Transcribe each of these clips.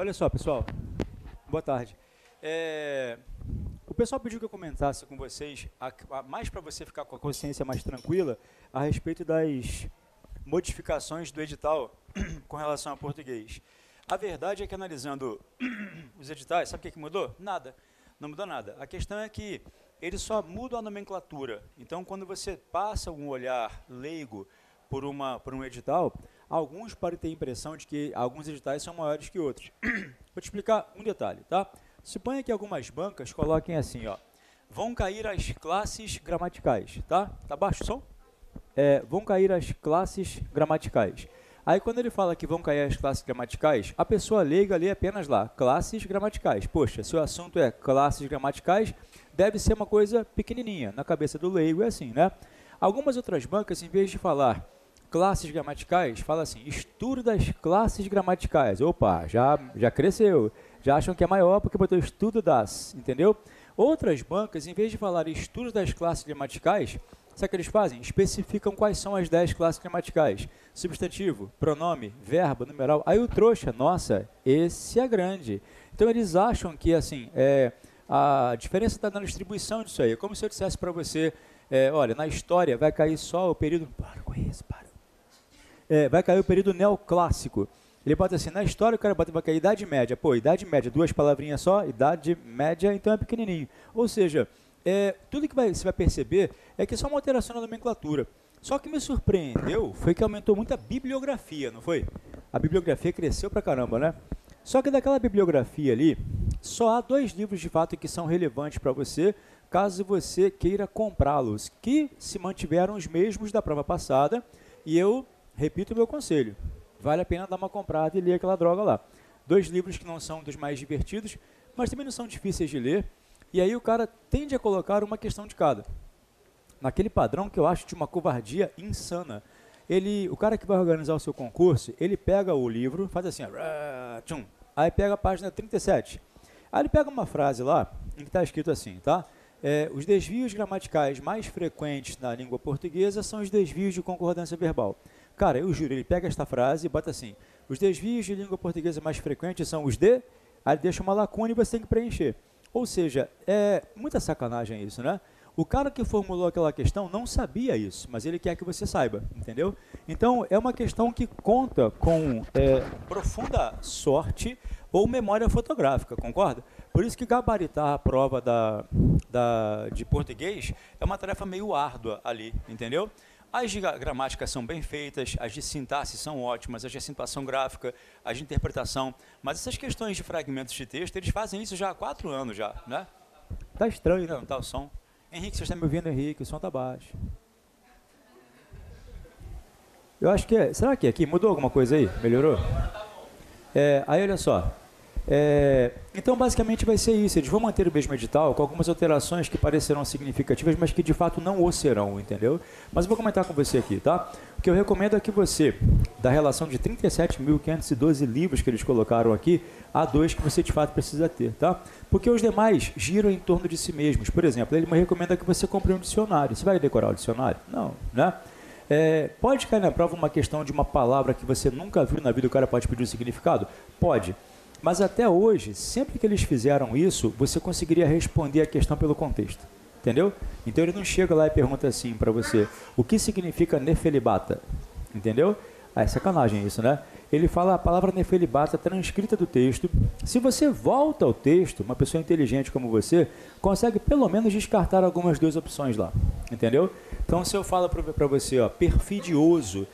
Olha só, pessoal. Boa tarde. O pessoal pediu que eu comentasse com vocês, mais para você ficar com a consciência mais tranquila, a respeito das modificações do edital com relação ao português. A verdade é que analisando os editais, sabe o que mudou? Nada. Não mudou nada. A questão é que eles só mudam a nomenclatura. Então, quando você passa um olhar leigo por um edital, alguns podem ter a impressão de que alguns editais são maiores que outros. Vou te explicar um detalhe, tá? Suponha que algumas bancas coloquem assim, ó, vão cair as classes gramaticais, tá? Tá baixo o som? Vão cair as classes gramaticais. Aí quando ele fala que vão cair as classes gramaticais, a pessoa leiga lê apenas lá, classes gramaticais. Poxa, se o assunto é classes gramaticais, deve ser uma coisa pequenininha. Na cabeça do leigo é assim, né? Algumas outras bancas, em vez de falar classes gramaticais, fala assim, estudo das classes gramaticais. Opa, já cresceu. Já acham que é maior porque botou estudo das, entendeu? Outras bancas, em vez de falar estudo das classes gramaticais, sabe o que eles fazem? Especificam quais são as 10 classes gramaticais. Substantivo, pronome, verbo, numeral. Aí o trouxa, nossa, esse é grande. Então eles acham que assim, a diferença está na distribuição disso aí. É como se eu dissesse para você, olha, na história vai cair só o período... Para com isso, para. Vai cair o período neoclássico. Ele bota assim, na história o cara vai cair Idade Média. Pô, Idade Média, duas palavrinhas só, Idade Média, então é pequenininho. Ou seja, tudo que você vai perceber é que é só uma alteração na nomenclatura. Só que me surpreendeu foi que aumentou muito a bibliografia, não foi? A bibliografia cresceu pra caramba, né? Só que daquela bibliografia ali, só há 2 livros de fato que são relevantes para você, caso você queira comprá-los, que se mantiveram os mesmos da prova passada, e eu repito o meu conselho. Vale a pena dar uma comprada e ler aquela droga lá. 2 livros que não são dos mais divertidos, mas também não são difíceis de ler. E aí o cara tende a colocar uma questão de cada. Naquele padrão que eu acho de uma covardia insana. O cara que vai organizar o seu concurso, ele pega o livro, faz assim, aí pega a página 37. Aí ele pega uma frase lá, em que está escrito assim, tá? Os desvios gramaticais mais frequentes na língua portuguesa são os desvios de concordância verbal. Cara, eu juro, ele pega esta frase e bota assim, os desvios de língua portuguesa mais frequentes são os de, aí ele deixa uma lacuna e você tem que preencher. Ou seja, é muita sacanagem isso, né? O cara que formulou aquela questão não sabia isso, mas ele quer que você saiba, entendeu? Então, é uma questão que conta com profunda sorte ou memória fotográfica, concorda? Por isso que gabaritar a prova de português é uma tarefa meio árdua ali, entendeu? As de gramática são bem feitas, as de sintaxe são ótimas, as de acentuação gráfica, as de interpretação, mas essas questões de fragmentos de texto, eles fazem isso já há 4 anos já, né? Tá estranho, né? Não tá o som. Henrique, você está me ouvindo, Henrique? O som tá baixo. Eu acho que será que aqui mudou alguma coisa aí? Melhorou? Aí olha só. Então, basicamente vai ser isso. Eles vão manter o mesmo edital com algumas alterações que parecerão significativas, mas que de fato não o serão, entendeu? Mas eu vou comentar com você aqui, tá? O que eu recomendo é que você, da relação de 37.512 livros que eles colocaram aqui, há 2 que você de fato precisa ter, tá? Porque os demais giram em torno de si mesmos. Por exemplo, ele me recomenda que você compre um dicionário. Você vai decorar o dicionário? Não, né? Pode cair na prova uma questão de uma palavra que você nunca viu na vida, o cara pode pedir o significado? Pode. Mas até hoje, sempre que eles fizeram isso, você conseguiria responder a questão pelo contexto, entendeu? Então ele não chega lá e pergunta assim para você, o que significa nefelibata, entendeu? É sacanagem isso, né? Ele fala a palavra nefelibata transcrita do texto. Se você volta ao texto, uma pessoa inteligente como você, consegue pelo menos descartar algumas 2 opções lá, entendeu? Então se eu falo para você, ó, perfidioso,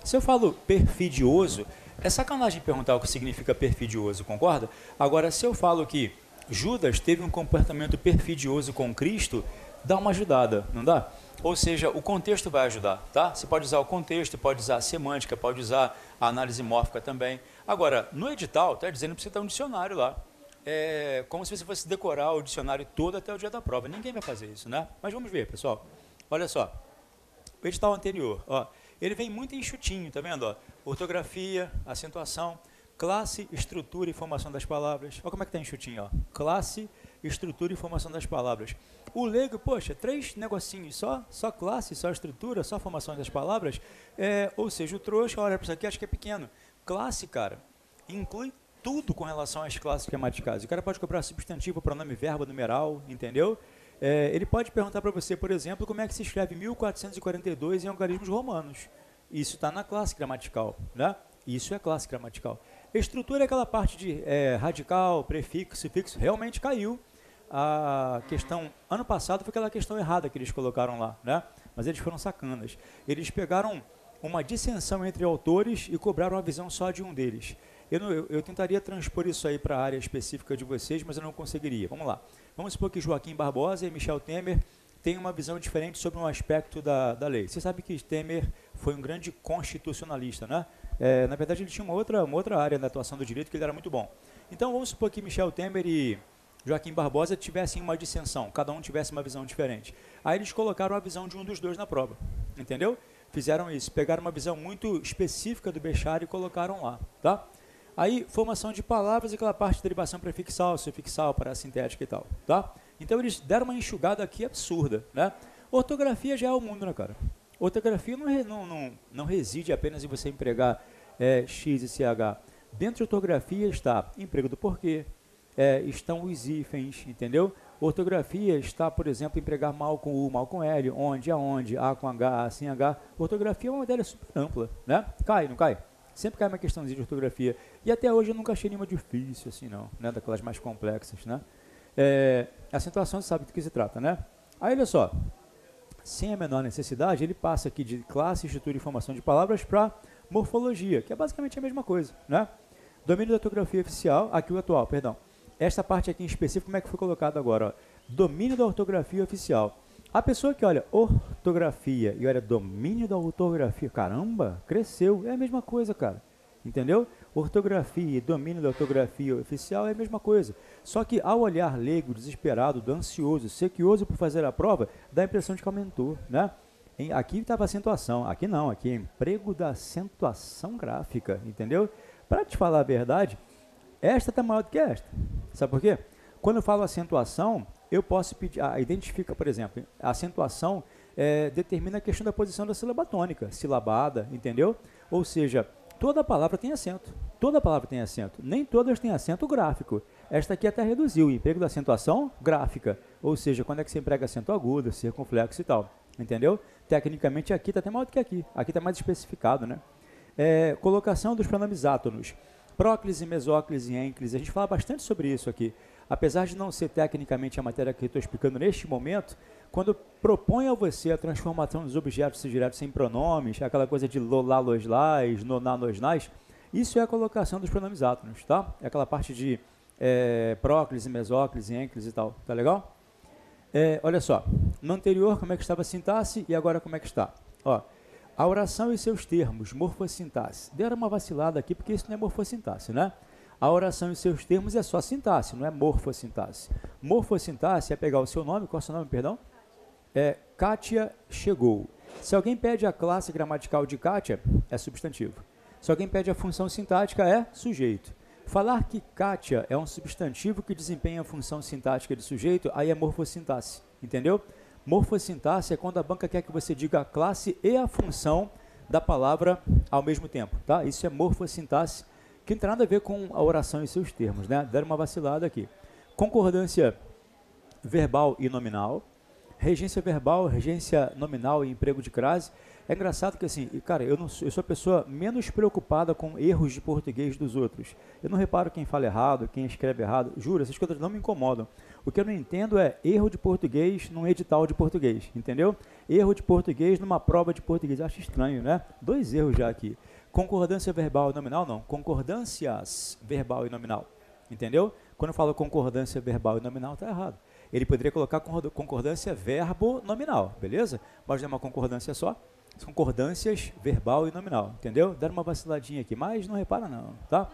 se eu falo perfidioso, é sacanagem perguntar o que significa perfidioso, concorda? Agora, se eu falo que Judas teve um comportamento perfidioso com Cristo, dá uma ajudada, não dá? Ou seja, o contexto vai ajudar, tá? Você pode usar o contexto, pode usar a semântica, pode usar a análise mórfica também. Agora, no edital, está dizendo que você tem um dicionário lá. É como se você fosse decorar o dicionário todo até o dia da prova. Ninguém vai fazer isso, né? Mas vamos ver, pessoal. Olha só. O edital anterior, ó. Ele vem muito enxutinho, tá vendo? Ó? Ortografia, acentuação, classe, estrutura e formação das palavras. Olha como é que tá enxutinho, ó. Classe, estrutura e formação das palavras. O leigo, poxa, 3 negocinhos só classe, só estrutura, só formação das palavras. Ou seja, o trouxa olha para isso aqui, acho que é pequeno. Classe, cara, inclui tudo com relação às classes gramaticais. O cara pode cobrar substantivo, pronome, verbo, numeral, entendeu? Ele pode perguntar para você, por exemplo, como é que se escreve 1442 em algarismos romanos. Isso está na classe gramatical, né? Isso é classe gramatical. Estrutura é aquela parte de radical, prefixo, sufixo, realmente caiu. A questão, ano passado, foi aquela questão errada que eles colocaram lá, né? Mas eles foram sacanas. Eles pegaram uma dissensão entre autores e cobraram a visão só de um deles. Eu tentaria transpor isso aí para a área específica de vocês, mas eu não conseguiria. Vamos lá. Vamos supor que Joaquim Barbosa e Michel Temer têm uma visão diferente sobre um aspecto da lei. Você sabe que Temer foi um grande constitucionalista, né? Na verdade, ele tinha uma outra área da atuação do direito que ele era muito bom. Então, vamos supor que Michel Temer e Joaquim Barbosa tivessem uma dissensão, cada um tivesse uma visão diferente. Aí eles colocaram a visão de um dos dois na prova, entendeu? Fizeram isso, pegaram uma visão muito específica do Béchar e colocaram lá, tá? Aí, formação de palavras, aquela parte de derivação prefixal, sufixal, parassintética e tal, tá? Então, eles deram uma enxugada aqui absurda, né? Ortografia já é o mundo, né, cara? Ortografia não reside apenas em você empregar X e CH. Dentro de ortografia está emprego do porquê, estão os hífens, entendeu? Ortografia está, por exemplo, empregar mal com U, mal com L, onde, aonde, A com H, A sem H. Ortografia é uma matéria super ampla, né? Cai, não cai? Sempre cai uma questãozinha de ortografia. E até hoje eu nunca achei nenhuma difícil, assim, não, né? Daquelas mais complexas, né? Acentuação, você sabe do que se trata, né? Aí, olha só. Sem a menor necessidade, ele passa aqui de classe, estrutura e formação de palavras para morfologia, que é basicamente a mesma coisa, né? Domínio da ortografia oficial, aqui o atual, perdão. Esta parte aqui em específico, como é que foi colocado agora? Ó? Domínio da ortografia oficial. A pessoa que olha ortografia e olha domínio da ortografia, caramba, cresceu, é a mesma coisa, cara. Entendeu? Ortografia e domínio da ortografia oficial é a mesma coisa. Só que ao olhar leigo, desesperado, ansioso, sequioso por fazer a prova, dá a impressão de que aumentou, né? Aqui estava acentuação, aqui não, aqui é emprego da acentuação gráfica, entendeu? Para te falar a verdade, esta está maior do que esta. Sabe por quê? Quando eu falo acentuação, eu posso pedir, identifica, por exemplo, a acentuação determina a questão da posição da sílaba tônica, silabada, entendeu? Ou seja, toda palavra tem acento. Toda palavra tem acento. Nem todas têm acento gráfico. Esta aqui até reduziu o emprego da acentuação gráfica. Ou seja, quando é que você emprega acento agudo, circunflexo e tal. Entendeu? Tecnicamente aqui está até maior do que aqui. Aqui está mais especificado, né? Colocação dos pronomes átonos. Próclise, mesóclise e ênclise. A gente fala bastante sobre isso aqui. Apesar de não ser tecnicamente a matéria que eu estou explicando neste momento, quando propõe a você a transformação dos objetos diretos em pronomes, aquela coisa de lolá, loslás, noná, nosnás, isso é a colocação dos pronomes átonos, tá? É aquela parte de próclise, mesóclise, ênclise e tal, tá legal? Olha só, no anterior como é que estava a sintaxe e agora como é que está? Ó, a oração e seus termos, morfossintaxe. Deram uma vacilada aqui porque isso não é morfossintaxe, né? A oração e seus termos é só sintaxe, não é morfossintaxe. Morfossintaxe é pegar o seu nome, qual é o seu nome, perdão? Kátia chegou. Se alguém pede a classe gramatical de Kátia, é substantivo. Se alguém pede a função sintática, é sujeito. Falar que Kátia é um substantivo que desempenha a função sintática de sujeito, aí é morfossintaxe, entendeu? Morfossintaxe é quando a banca quer que você diga a classe e a função da palavra ao mesmo tempo, tá? Isso é morfossintaxe, que não tem nada a ver com a oração e seus termos, né? Deram uma vacilada aqui. Concordância verbal e nominal. Regência verbal, regência nominal e emprego de crase. É engraçado que assim, cara, eu sou a pessoa menos preocupada com erros de português dos outros. Eu não reparo quem fala errado, quem escreve errado. Juro, essas coisas não me incomodam. O que eu não entendo é erro de português num edital de português, entendeu? Erro de português numa prova de português. Eu acho estranho, né? 2 erros já aqui. Concordância verbal e nominal, não. Concordâncias verbal e nominal, entendeu? Quando eu falo concordância verbal e nominal, está errado. Ele poderia colocar concordância verbo-nominal, beleza? Mas não é uma concordância só. Concordâncias verbal e nominal, entendeu? Deram uma vaciladinha aqui, mas não repara não, tá?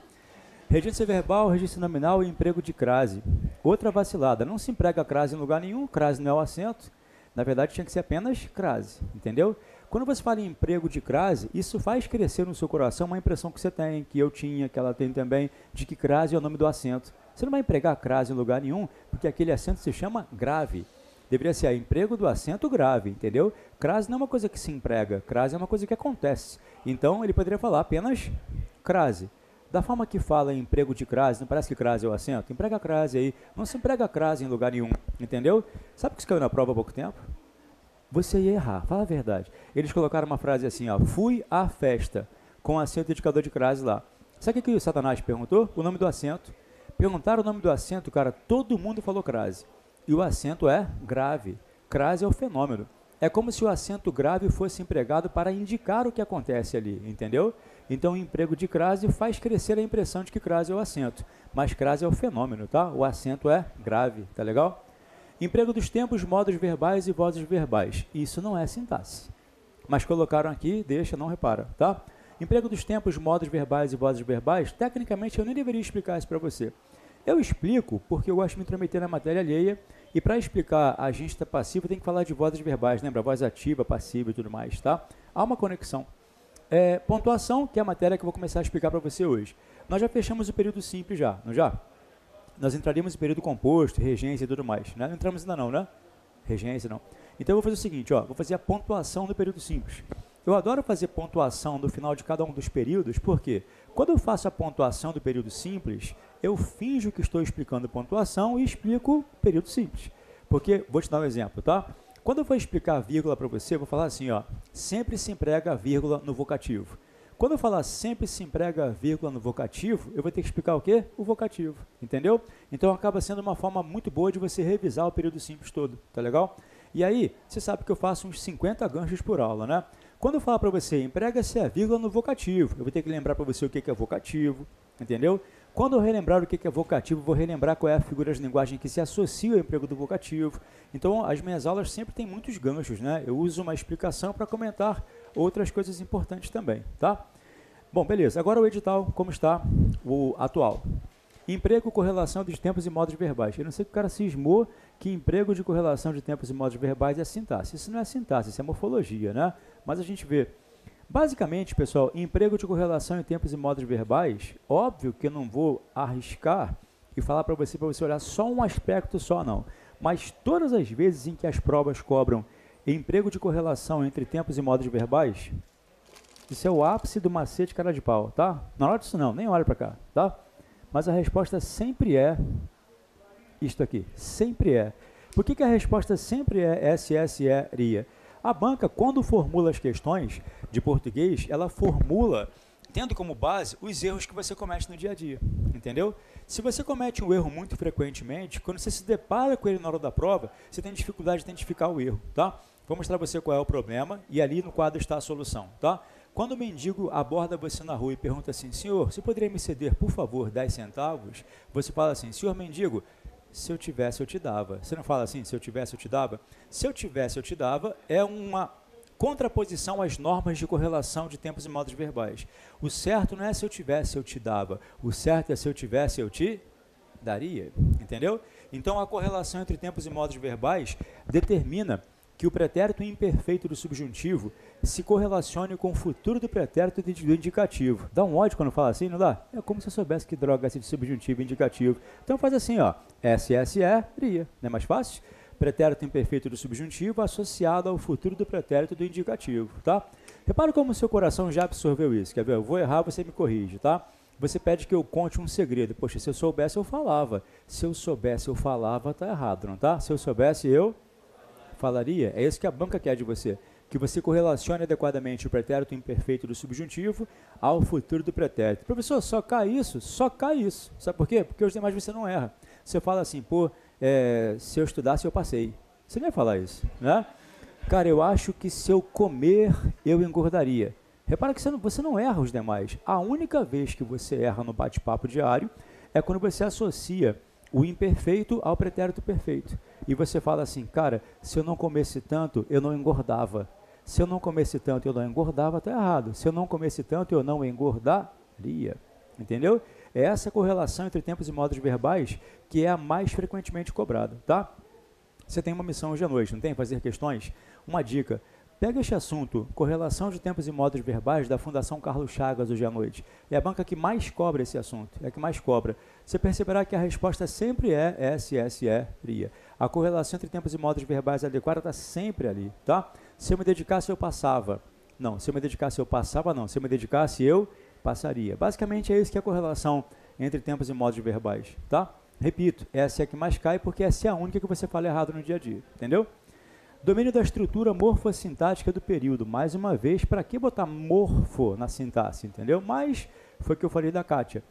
Regência verbal, regência nominal e emprego de crase. Outra vacilada, não se emprega crase em lugar nenhum, crase não é o acento. Na verdade, tinha que ser apenas crase, entendeu? Quando você fala em emprego de crase, isso faz crescer no seu coração uma impressão que você tem, que eu tinha, que ela tem também, de que crase é o nome do acento. Você não vai empregar crase em lugar nenhum, porque aquele acento se chama grave. Deveria ser emprego do acento grave, entendeu? Crase não é uma coisa que se emprega, crase é uma coisa que acontece. Então, ele poderia falar apenas crase. Da forma que fala em emprego de crase, não parece que crase é o acento? Emprega crase aí. Não se emprega crase em lugar nenhum, entendeu? Sabe o que se caiu na prova há pouco tempo? Você ia errar, fala a verdade. Eles colocaram uma frase assim, ó, fui à festa, com acento indicador de crase lá. Sabe o que o Satanás perguntou? O nome do acento. Perguntaram o nome do acento, cara, todo mundo falou crase. E o acento é grave. Crase é o fenômeno. É como se o acento grave fosse empregado para indicar o que acontece ali, entendeu? Então, o emprego de crase faz crescer a impressão de que crase é o acento, mas crase é o fenômeno, tá? O acento é grave, tá legal? Emprego dos tempos, modos verbais e vozes verbais. Isso não é sintaxe. Mas colocaram aqui, deixa, não repara, tá? Emprego dos tempos, modos verbais e vozes verbais, tecnicamente eu nem deveria explicar isso para você. Eu explico porque eu gosto de me intrometer na matéria alheia e para explicar agente passivo tem que falar de vozes verbais, lembra? Voz ativa, passiva e tudo mais, tá? Há uma conexão. Pontuação, que é a matéria que eu vou começar a explicar para você hoje. Nós já fechamos o período simples já, não já? Nós entraríamos em período composto, regência e tudo mais, né? Não entramos ainda não, né? Regência não. Então eu vou fazer o seguinte, ó, vou fazer a pontuação do período simples. Eu adoro fazer pontuação no final de cada um dos períodos, porque quando eu faço a pontuação do período simples, eu finjo que estou explicando pontuação e explico o período simples. Porque, vou te dar um exemplo, tá? Quando eu for explicar a vírgula para você, eu vou falar assim, ó, sempre se emprega a vírgula no vocativo. Quando eu falar sempre se emprega a vírgula no vocativo, eu vou ter que explicar o quê? O vocativo, entendeu? Então acaba sendo uma forma muito boa de você revisar o período simples todo, tá legal? E aí, você sabe que eu faço uns 50 ganchos por aula, né? Quando eu falar para você, emprega-se a vírgula no vocativo, eu vou ter que lembrar para você o que é vocativo, entendeu? Quando eu relembrar o que é vocativo, vou relembrar qual é a figura de linguagem que se associa ao emprego do vocativo. Então, as minhas aulas sempre têm muitos ganchos, né? Eu uso uma explicação para comentar outras coisas importantes também, tá? Bom, beleza. Agora o edital, como está o atual. Emprego, correlação dos tempos e modos verbais. Eu não sei que o cara cismou que emprego de correlação de tempos e modos verbais é sintaxe. Isso não é sintaxe, isso é morfologia, né? Mas a gente vê. Basicamente, pessoal, emprego de correlação em tempos e modos verbais, óbvio que eu não vou arriscar e falar para você olhar só um aspecto só, não. Mas todas as vezes em que as provas cobram emprego de correlação entre tempos e modos verbais, isso é o ápice do macete cara de pau, tá? Não olha disso não, nem olha para cá, tá? Mas a resposta sempre é isto aqui, sempre é. Por que a resposta sempre é SSE-RIA? A banca, quando formula as questões de português, ela formula, tendo como base os erros que você comete no dia a dia, entendeu? Se você comete um erro muito frequentemente, quando você se depara com ele na hora da prova, você tem dificuldade de identificar o erro, tá? Vou mostrar para você qual é o problema e ali no quadro está a solução, tá? Quando o mendigo aborda você na rua e pergunta assim, senhor, você poderia me ceder, por favor, 10 centavos? Você fala assim, senhor mendigo, se eu tivesse, eu te dava. Você não fala assim, se eu tivesse, eu te dava? Se eu tivesse, eu te dava é uma contraposição às normas de correlação de tempos e modos verbais. O certo não é se eu tivesse, eu te dava. O certo é se eu tivesse, eu te daria. Entendeu? Então, a correlação entre tempos e modos verbais determina que o pretérito imperfeito do subjuntivo se correlacione com o futuro do pretérito do indicativo. Dá um ódio quando fala assim, não dá? É como se eu soubesse que droga é esse de subjuntivo e indicativo. Então faz assim, ó, SSE-RIA, não é mais fácil? Pretérito imperfeito do subjuntivo associado ao futuro do pretérito do indicativo, tá? Repara como o seu coração já absorveu isso, quer ver? Eu vou errar, você me corrige, tá? Você pede que eu conte um segredo. Poxa, se eu soubesse, eu falava. Se eu soubesse, eu falava, tá errado, não tá? Se eu soubesse, eu falaria. É isso que a banca quer de você. Que você correlacione adequadamente o pretérito imperfeito do subjuntivo ao futuro do pretérito. Professor, só cai isso? Só cai isso. Sabe por quê? Porque os demais você não erra. Você fala assim, pô, se eu estudasse, eu passei. Você não ia falar isso, né? Cara, eu acho que se eu comer, eu engordaria. Repara que você não erra os demais. A única vez que você erra no bate-papo diário é quando você associa o imperfeito ao pretérito perfeito. E você fala assim, cara, se eu não comesse tanto, eu não engordava. Se eu não comesse tanto, eu não engordava, está errado. Se eu não comesse tanto, eu não engordaria. Entendeu? É essa correlação entre tempos e modos verbais que é a mais frequentemente cobrada, tá? Você tem uma missão hoje à noite, não tem? Fazer questões? Uma dica. Pega este assunto, correlação de tempos e modos verbais da Fundação Carlos Chagas hoje à noite. É a banca que mais cobra esse assunto, é a que mais cobra. Você perceberá que a resposta sempre é SSE-RIA. A correlação entre tempos e modos verbais adequada está sempre ali, tá? Se eu me dedicasse, eu passava. Não, se eu me dedicasse, eu passava, não. Se eu me dedicasse, eu passaria. Basicamente é isso que é a correlação entre tempos e modos verbais, tá? Repito, essa é a que mais cai porque essa é a única que você fala errado no dia a dia, entendeu? Domínio da estrutura morfossintática do período. Mais uma vez, para que botar morfo na sintaxe, entendeu? Mas foi o que eu falei da Kátia.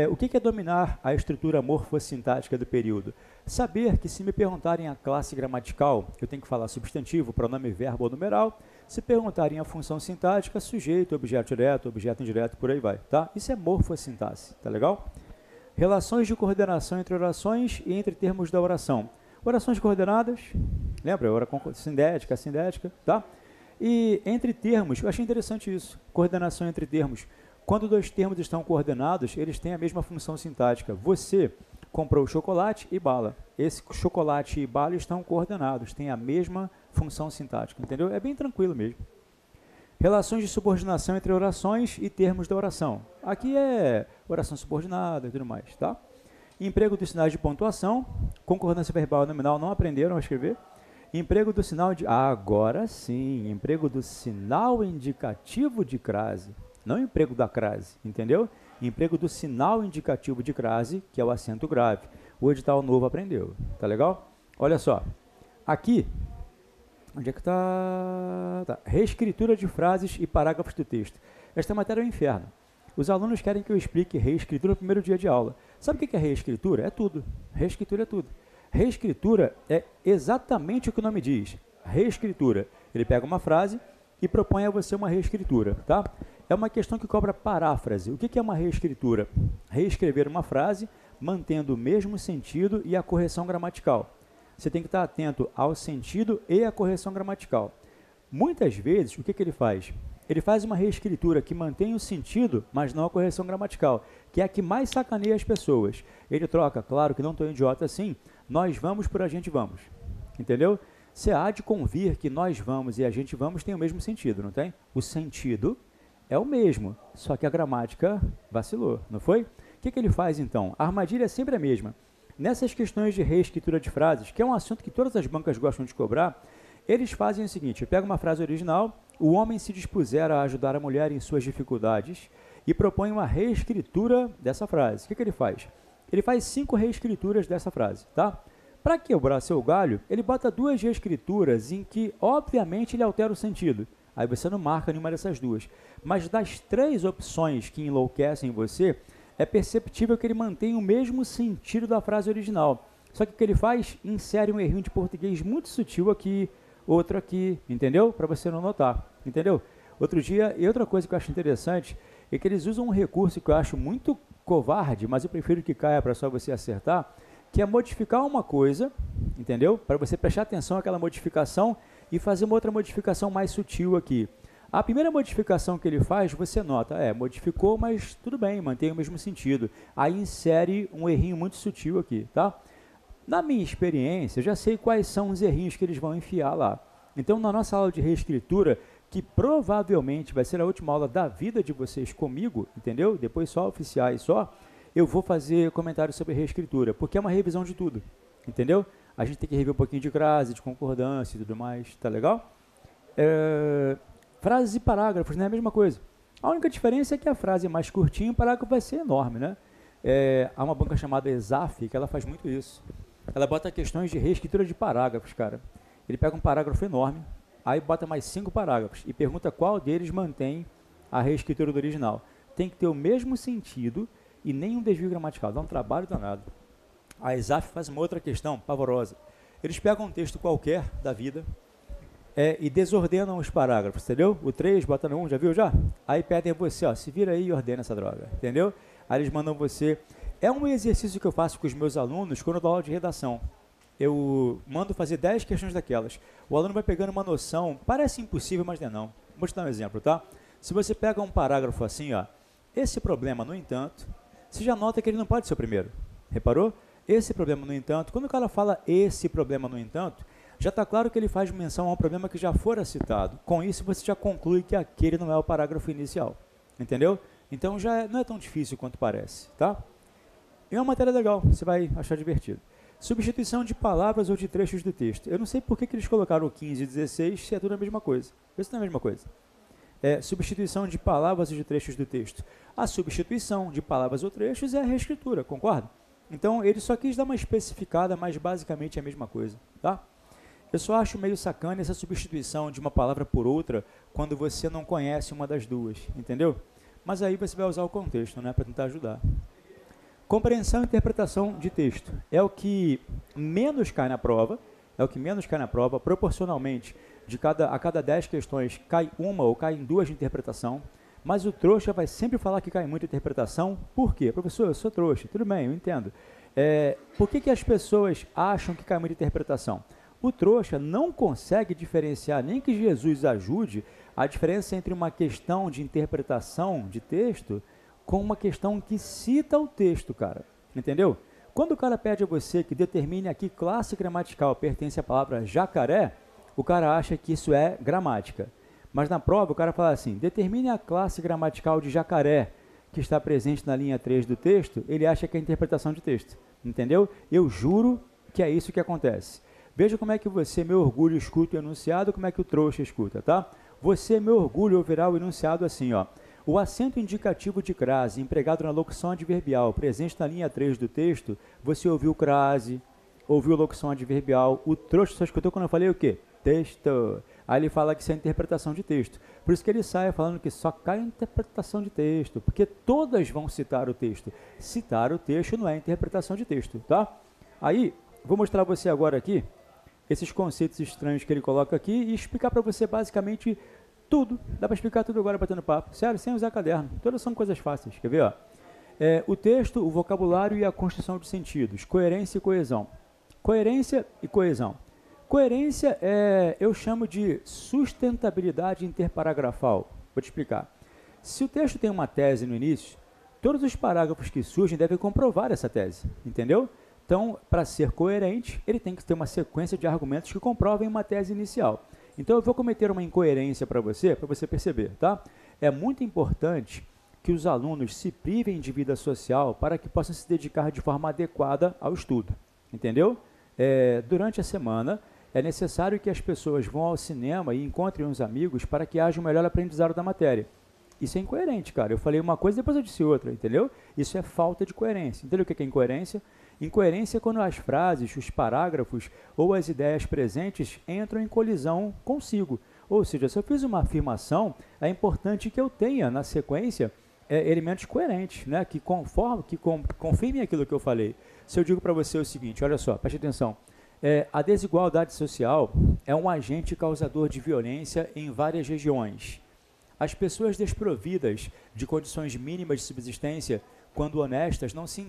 O que é dominar a estrutura morfossintática do período? Saber que se me perguntarem a classe gramatical, eu tenho que falar substantivo, pronome, verbo ou numeral. Se perguntarem a função sintática, sujeito, objeto direto, objeto indireto, por aí vai, tá? Isso é morfossintaxe, tá legal? Relações de coordenação entre orações e entre termos da oração. Orações coordenadas, lembra? Sindética, assindética, tá? E entre termos, eu achei interessante isso, coordenação entre termos. Quando dois termos estão coordenados, eles têm a mesma função sintática. Você comprou chocolate e bala. Esse chocolate e bala estão coordenados, têm a mesma função sintática, entendeu? É bem tranquilo mesmo. Relações de subordinação entre orações e termos da oração. Aqui é oração subordinada e tudo mais, tá? Emprego dos sinais de pontuação, concordância verbal e nominal, não aprenderam a escrever. Emprego do sinal de... agora sim, emprego do sinal indicativo de crase. Não emprego da crase, entendeu? Emprego do sinal indicativo de crase, que é o acento grave. O edital novo aprendeu, tá legal? Olha só, aqui, onde é que tá? Reescritura de frases e parágrafos do texto. Esta matéria é um inferno. Os alunos querem que eu explique reescritura no primeiro dia de aula. Sabe o que é reescritura? É tudo. Reescritura é tudo. Reescritura é exatamente o que o nome diz. Reescritura. Ele pega uma frase e propõe a você uma reescritura, tá? É uma questão que cobra paráfrase. O que é uma reescritura? Reescrever uma frase mantendo o mesmo sentido e a correção gramatical. Você tem que estar atento ao sentido e à correção gramatical. Muitas vezes, o que ele faz? Ele faz uma reescritura que mantém o sentido, mas não a correção gramatical, que é a que mais sacaneia as pessoas. Ele troca, claro que não estou idiota assim, nós vamos por a gente vamos. Entendeu? Você há de convir que nós vamos e a gente vamos tem o mesmo sentido, não tem? O sentido é o mesmo, só que a gramática vacilou, não foi? O que ele faz então? A armadilha é sempre a mesma. Nessas questões de reescritura de frases, que é um assunto que todas as bancas gostam de cobrar, eles fazem o seguinte, pega uma frase original, o homem se dispusera a ajudar a mulher em suas dificuldades e propõe uma reescritura dessa frase. O que ele faz? Ele faz 5 reescrituras dessa frase, tá? Para quebrar seu galho, ele bota 2 reescrituras em que, obviamente, ele altera o sentido. Aí você não marca nenhuma dessas 2. Mas das 3 opções que enlouquecem você, é perceptível que ele mantém o mesmo sentido da frase original. Só que o que ele faz? Insere um errinho de português muito sutil aqui, outro aqui, entendeu? Para você não notar, entendeu? Outro dia, e outra coisa que eu acho interessante, é que eles usam um recurso que eu acho muito covarde, mas eu prefiro que caia para só você acertar, que é modificar uma coisa, entendeu? Para você prestar atenção àquela modificação e fazer uma outra modificação mais sutil aqui. A primeira modificação que ele faz, você nota, modificou, mas tudo bem, mantém o mesmo sentido. Aí insere um errinho muito sutil aqui, tá? Na minha experiência, eu já sei quais são os errinhos que eles vão enfiar lá. Então, na nossa aula de reescritura, que provavelmente vai ser a última aula da vida de vocês comigo, entendeu? Depois só oficiais só, eu vou fazer comentários sobre reescritura, porque é uma revisão de tudo, entendeu? A gente tem que rever um pouquinho de crase, de concordância e tudo mais, tá legal? Frases e parágrafos, né? A mesma coisa. A única diferença é que a frase é mais curtinha e o parágrafo vai ser enorme, né? Há uma banca chamada Exaf, que ela faz muito isso. Ela bota questões de reescritura de parágrafos, cara. Ele pega um parágrafo enorme, aí bota mais 5 parágrafos e pergunta qual deles mantém a reescritura do original. Tem que ter o mesmo sentido e nenhum desvio gramatical. Dá um trabalho danado. A Exaf faz uma outra questão pavorosa. Eles pegam um texto qualquer da vida e desordenam os parágrafos, entendeu? O 3 bota no 1, já viu já? Aí pedem a você, ó, se vira aí e ordena essa droga, entendeu? Aí eles mandam você... É um exercício que eu faço com os meus alunos quando eu dou aula de redação. Eu mando fazer 10 questões daquelas. O aluno vai pegando uma noção, parece impossível, mas não é não. Vou te dar um exemplo, tá? Se você pega um parágrafo assim, ó, esse problema, no entanto, você já nota que ele não pode ser o primeiro. Reparou? Esse problema, no entanto, quando o cara fala esse problema, no entanto, já está claro que ele faz menção a um problema que já fora citado. Com isso, você já conclui que aquele não é o parágrafo inicial. Entendeu? Então, já não é tão difícil quanto parece, tá? É uma matéria legal, você vai achar divertido. Substituição de palavras ou de trechos do texto. Eu não sei por que eles colocaram o 15 e 16 se é tudo a mesma coisa. Isso não é a mesma coisa. substituição de palavras ou de trechos do texto. A substituição de palavras ou trechos é a reescritura, concorda? Então, ele só quis dar uma especificada, mas basicamente é a mesma coisa, tá? Eu só acho meio sacana essa substituição de uma palavra por outra quando você não conhece uma das duas, entendeu? Mas aí você vai usar o contexto, né, para tentar ajudar. Compreensão e interpretação de texto é o que menos cai na prova, proporcionalmente, a cada 10 questões cai uma ou cai em duas de interpretação, mas o trouxa vai sempre falar que cai muita interpretação. Por quê? Professor, eu sou trouxa, tudo bem, eu entendo. Por que as pessoas acham que cai muita interpretação? O trouxa não consegue diferenciar, nem que Jesus ajude, a diferença entre uma questão de interpretação de texto com uma questão que cita o texto, cara. Entendeu? Quando o cara pede a você que determine a que classe gramatical pertence a palavra jacaré, o cara acha que isso é gramática. Mas na prova o cara fala assim, determine a classe gramatical de jacaré que está presente na linha 3 do texto, ele acha que é interpretação de texto. Entendeu? Eu juro que é isso que acontece. Veja como é que você, meu orgulho, escuta o enunciado, como é que o trouxa escuta, tá? Você, meu orgulho, ouvirá o enunciado assim, ó. O acento indicativo de crase, empregado na locução adverbial, presente na linha 3 do texto, você ouviu crase, ouviu locução adverbial, o trouxa só escutou quando eu falei o quê? Texto. Aí ele fala que isso é interpretação de texto. Por isso que ele sai falando que só cai interpretação de texto, porque todas vão citar o texto. Citar o texto não é interpretação de texto, tá? Aí, vou mostrar a você agora aqui esses conceitos estranhos que ele coloca aqui e explicar para você basicamente tudo. Dá para explicar tudo agora batendo papo. Sério, sem usar caderno. Todas são coisas fáceis. Quer ver? Ó? O texto, o vocabulário e a construção de sentidos. Coerência e coesão. Coerência e coesão. Coerência eu chamo de sustentabilidade interparagrafal. Vou te explicar. Se o texto tem uma tese no início, todos os parágrafos que surgem devem comprovar essa tese. Entendeu? Então, para ser coerente, ele tem que ter uma sequência de argumentos que comprovem uma tese inicial. Então, eu vou cometer uma incoerência para você perceber, tá? É muito importante que os alunos se privem de vida social para que possam se dedicar de forma adequada ao estudo, entendeu? Durante a semana, é necessário que as pessoas vão ao cinema e encontrem uns amigos para que haja um melhor aprendizado da matéria. Isso é incoerente, cara. Eu falei uma coisa e depois eu disse outra, entendeu? Isso é falta de coerência. Entendeu o que é incoerência? Incoerência é quando as frases, os parágrafos ou as ideias presentes entram em colisão consigo. Ou seja, se eu fiz uma afirmação, é importante que eu tenha na sequência elementos coerentes, né? que confirmem aquilo que eu falei. Se eu digo para você o seguinte, olha só, preste atenção. A desigualdade social é um agente causador de violência em várias regiões. As pessoas desprovidas de condições mínimas de subsistência, quando honestas, não se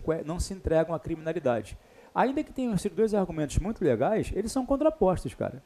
entregam à criminalidade. Ainda que tenham sido dois argumentos muito legais, eles são contrapostos, cara.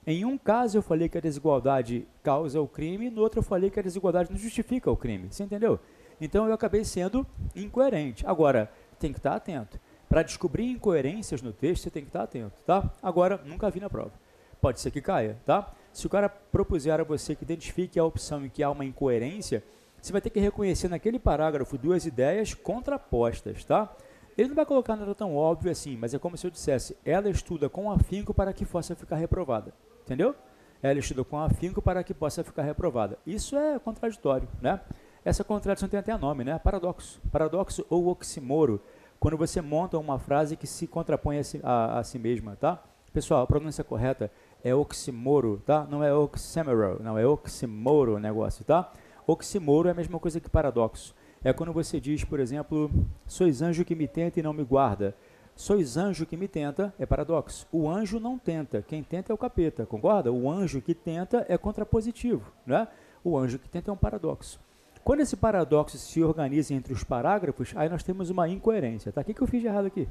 Em um caso eu falei que a desigualdade causa o crime, no outro eu falei que a desigualdade não justifica o crime. Você entendeu? Então eu acabei sendo incoerente. Agora, tem que estar atento. Para descobrir incoerências no texto, você tem que estar atento, tá? Agora, nunca vi na prova. Pode ser que caia, tá? Se o cara propuser a você que identifique a opção em que há uma incoerência, você vai ter que reconhecer naquele parágrafo duas ideias contrapostas, tá? Ele não vai colocar nada tão óbvio assim, mas é como se eu dissesse, ela estuda com afinco para que possa ficar reprovada, entendeu? Ela estuda com afinco para que possa ficar reprovada. Isso é contraditório, né? Essa contradição tem até nome, né? Paradoxo. Paradoxo ou oxímoro, quando você monta uma frase que se contrapõe a si mesma, tá? Pessoal, a pronúncia correta é oxímoro, tá? Não é oxímoro, não, é oxímoro o negócio, tá? Oxímoro é a mesma coisa que paradoxo. É quando você diz, por exemplo, sois anjo que me tenta e não me guarda. Sois anjo que me tenta é paradoxo. O anjo não tenta, quem tenta é o capeta, concorda? O anjo que tenta é contrapositivo, né? O anjo que tenta é um paradoxo. Quando esse paradoxo se organiza entre os parágrafos, aí nós temos uma incoerência, tá? O que eu fiz de errado aqui?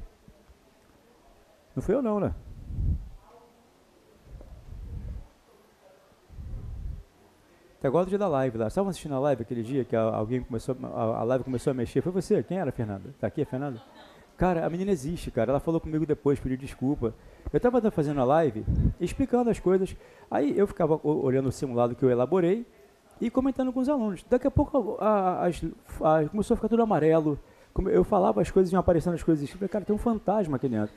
Não foi eu não, né? Tá igual o dia da live lá. Estavam assistindo a live aquele dia que alguém começou, a live começou a mexer? Foi você? Quem era, Fernanda? Tá aqui a Fernanda? Cara, a menina existe, cara. Ela falou comigo depois, pediu desculpa. Eu estava fazendo a live, explicando as coisas. Aí eu ficava olhando o simulado que eu elaborei e comentando com os alunos. Daqui a pouco começou a ficar tudo amarelo. Eu falava as coisas, iam aparecendo as coisas. Eu falei, cara, tem um fantasma aqui dentro.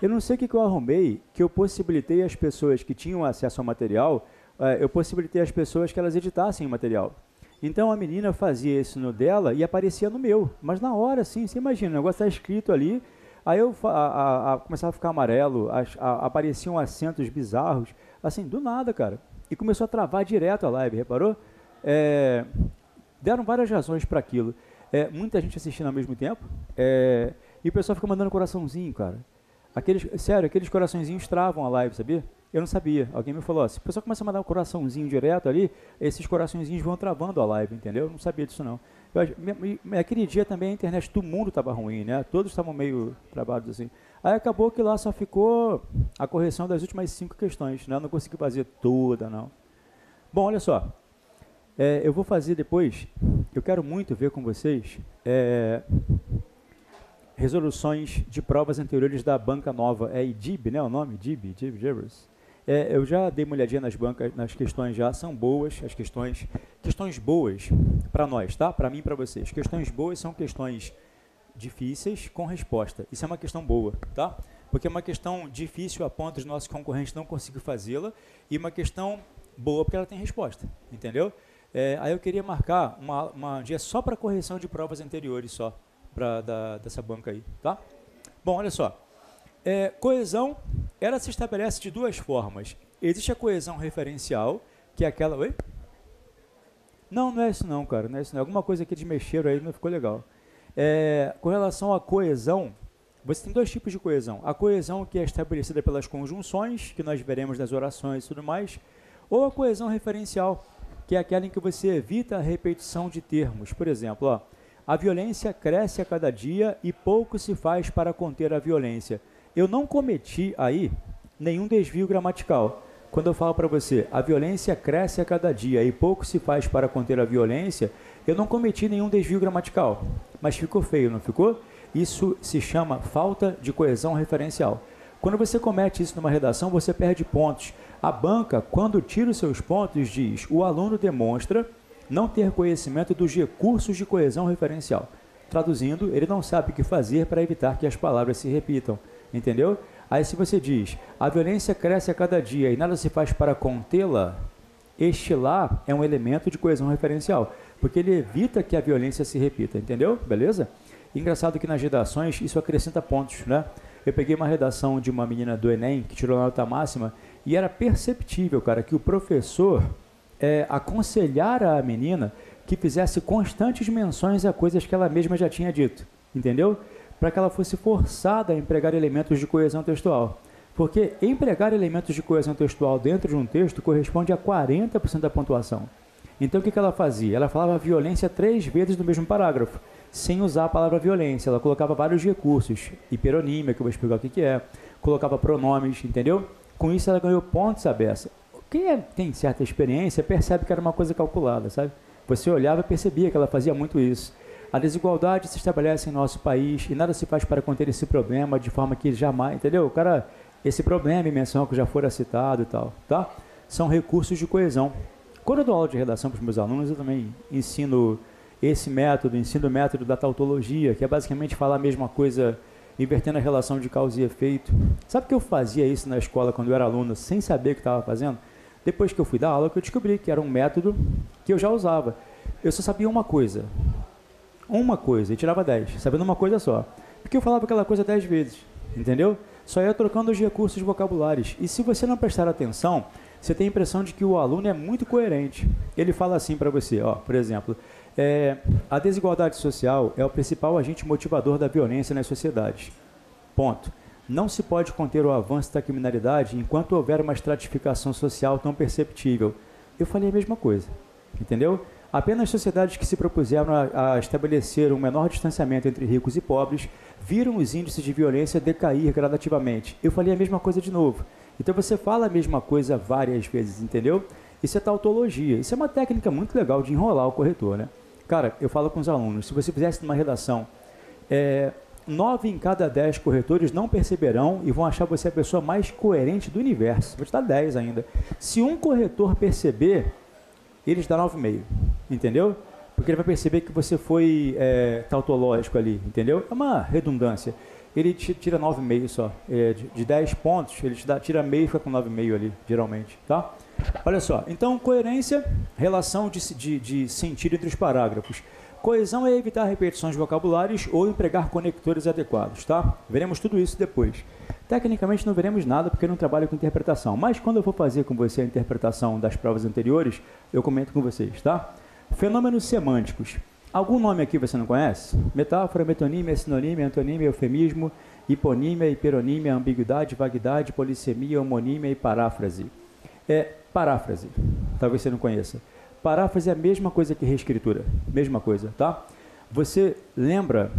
Eu não sei o que eu arrumei, que eu possibilitei as pessoas que tinham acesso ao material eu possibilitei às pessoas que elas editassem o material. Então a menina fazia isso no dela e aparecia no meu, mas na hora, assim, você imagina, o negócio está escrito ali, aí eu começava a ficar amarelo, apareciam acentos bizarros, assim, do nada, cara. E começou a travar direto a live, reparou? Deram várias razões para aquilo. Muita gente assistindo ao mesmo tempo, e o pessoal fica mandando coraçãozinho, cara. Sério, aqueles coraçõezinhos travam a live, sabia? Eu não sabia. Alguém me falou, se o pessoal começa a mandar um coraçãozinho direto ali, esses coraçõezinhos vão travando a live, entendeu? Eu não sabia disso, não. Aquele dia também a internet do mundo estava ruim, né? Todos estavam meio travados assim. Aí acabou que lá só ficou a correção das últimas 5 questões, né? Eu não consegui fazer toda, não. Bom, olha só. Eu vou fazer depois, eu quero muito ver com vocês resoluções de provas anteriores da banca nova. É IDIB, né? O nome? IDIB, Gibbers. Eu já dei uma olhadinha nas questões já, são boas as questões boas para nós, tá? Para mim e para vocês. Questões boas são questões difíceis com resposta. Isso é uma questão boa, tá? Porque é uma questão difícil a ponto de nossos concorrentes não conseguir fazê-la e uma questão boa porque ela tem resposta, entendeu? Aí eu queria marcar um dia só para correção de provas anteriores só, dessa banca aí, tá? Bom, olha só. Coesão, ela se estabelece de 2 formas. Existe a coesão referencial, que é aquela... Oi? Não é isso não, cara. Não é isso não. Alguma coisa que eles mexeram aí não ficou legal. Com relação à coesão, você tem 2 tipos de coesão. A coesão que é estabelecida pelas conjunções, que nós veremos nas orações e tudo mais, ou a coesão referencial, que é aquela em que você evita a repetição de termos. Por exemplo, ó, a violência cresce a cada dia e pouco se faz para conter a violência. Eu não cometi aí nenhum desvio gramatical. Quando eu falo para você, a violência cresce a cada dia e pouco se faz para conter a violência, eu não cometi nenhum desvio gramatical. Mas ficou feio, não ficou? Isso se chama falta de coesão referencial. Quando você comete isso numa redação, você perde pontos. A banca, quando tira os seus pontos, diz: o aluno demonstra não ter conhecimento dos recursos de coesão referencial. Traduzindo, ele não sabe o que fazer para evitar que as palavras se repitam. Entendeu? Aí se você diz, a violência cresce a cada dia e nada se faz para contê-la, este lá é um elemento de coesão referencial, porque ele evita que a violência se repita. Entendeu? Beleza? Engraçado que nas redações isso acrescenta pontos, né? Eu peguei uma redação de uma menina do Enem que tirou a nota máxima e era perceptível, cara, que o professor aconselhara a menina que fizesse constantes menções a coisas que ela mesma já tinha dito, entendeu? Para que ela fosse forçada a empregar elementos de coesão textual. Porque empregar elementos de coesão textual dentro de um texto corresponde a 40% da pontuação. Então o que ela fazia? Ela falava violência 3 vezes no mesmo parágrafo, sem usar a palavra violência. Ela colocava vários recursos, hiperonímia, que eu vou explicar o que é, colocava pronomes, entendeu? Com isso ela ganhou pontos à beça. Quem tem certa experiência percebe que era uma coisa calculada, sabe? Você olhava e percebia que ela fazia muito isso. A desigualdade se estabelece em nosso país e nada se faz para conter esse problema de forma que jamais, entendeu? Esse problema e menção que já fora citado e tal, tá? São recursos de coesão. Quando eu dou aula de redação para os meus alunos, eu também ensino o método da tautologia, que é basicamente falar a mesma coisa, invertendo a relação de causa e efeito. Sabe que eu fazia isso na escola quando eu era aluno, sem saber o que estava fazendo? Depois que eu fui dar aula, que eu descobri que era um método que eu já usava. Eu só sabia uma coisa, e tirava 10, sabendo uma coisa só. Porque eu falava aquela coisa 10 vezes, entendeu? Só ia trocando os recursos vocabulares. E se você não prestar atenção, você tem a impressão de que o aluno é muito coerente. Ele fala assim para você, ó, por exemplo, a desigualdade social é o principal agente motivador da violência nas sociedades. Ponto. Não se pode conter o avanço da criminalidade enquanto houver uma estratificação social tão perceptível. Eu falei a mesma coisa, entendeu? Apenas sociedades que se propuseram a estabelecer um menor distanciamento entre ricos e pobres viram os índices de violência decair gradativamente. Eu falei a mesma coisa de novo. Então você fala a mesma coisa várias vezes, entendeu? Isso é tautologia. Isso é uma técnica muito legal de enrolar o corretor, né? Cara, eu falo com os alunos, se você fizesse uma redação, 9 em cada 10 corretores não perceberão e vão achar você a pessoa mais coerente do universo. Vou te dar 10 ainda. Se um corretor perceber, eles dão 9,5, entendeu? Porque ele vai perceber que você foi tautológico ali, entendeu? É uma redundância. Ele tira 9,5 só. De 10 pontos, ele tira meio e fica com 9,5 ali, geralmente, tá? Olha só, então coerência, relação de sentido entre os parágrafos. Coesão é evitar repetições vocabulares ou empregar conectores adequados, tá? Veremos tudo isso depois. Tecnicamente não veremos nada porque eu não trabalho com interpretação, mas quando eu for fazer com você a interpretação das provas anteriores, eu comento com vocês, tá? Fenômenos semânticos. Algum nome aqui você não conhece? Metáfora, metonímia, sinonímia, antonímia, eufemismo, hiponímia, hiperonímia, ambiguidade, vaguidade, polissemia, homonímia e paráfrase. Paráfrase, talvez você não conheça. Paráfrase é a mesma coisa que reescritura, mesma coisa, tá? Você lembra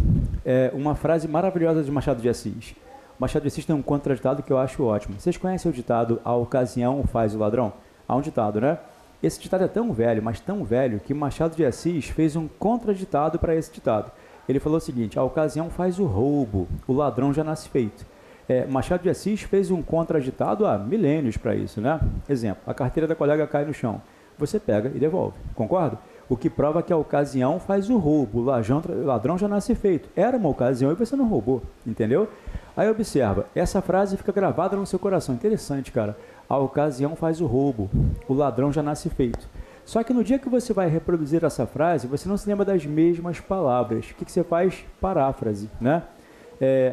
uma frase maravilhosa de Machado de Assis. Machado de Assis tem um contraditado que eu acho ótimo. Vocês conhecem o ditado, a ocasião faz o ladrão? Há um ditado, né? Esse ditado é tão velho, mas tão velho, que Machado de Assis fez um contraditado para esse ditado. Ele falou o seguinte, a ocasião faz o roubo, o ladrão já nasce feito. Machado de Assis fez um contraditado há milênios para isso, né? Exemplo, a carteira da colega cai no chão. Você pega e devolve, concorda? O que prova que a ocasião faz o roubo, o ladrão já nasce feito. Era uma ocasião e você não roubou, entendeu? Aí observa, essa frase fica gravada no seu coração. Interessante, cara. A ocasião faz o roubo, o ladrão já nasce feito. Só que no dia que você vai reproduzir essa frase, você não se lembra das mesmas palavras. O que você faz? Paráfrase, né?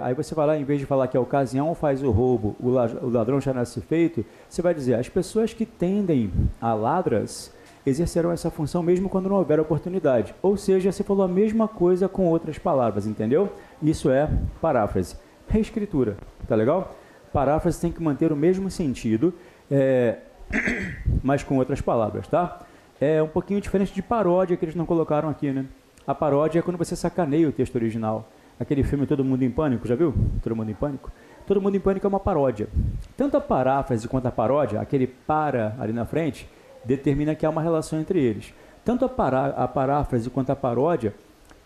Aí você vai lá, em vez de falar que a ocasião faz o roubo, o ladrão já nasce feito, você vai dizer, as pessoas que tendem a ladras exercerão essa função mesmo quando não houver oportunidade. Ou seja, você falou a mesma coisa com outras palavras, entendeu? Isso é paráfrase. Reescritura, tá legal? Paráfrase tem que manter o mesmo sentido, mas com outras palavras, tá? É um pouquinho diferente de paródia que eles não colocaram aqui, né? A paródia é quando você sacaneia o texto original. Aquele filme Todo Mundo em Pânico, já viu? Todo Mundo em Pânico? Todo Mundo em Pânico é uma paródia. Tanto a paráfrase quanto a paródia, aquele para ali na frente, determina que há uma relação entre eles. Tanto a paráfrase quanto a paródia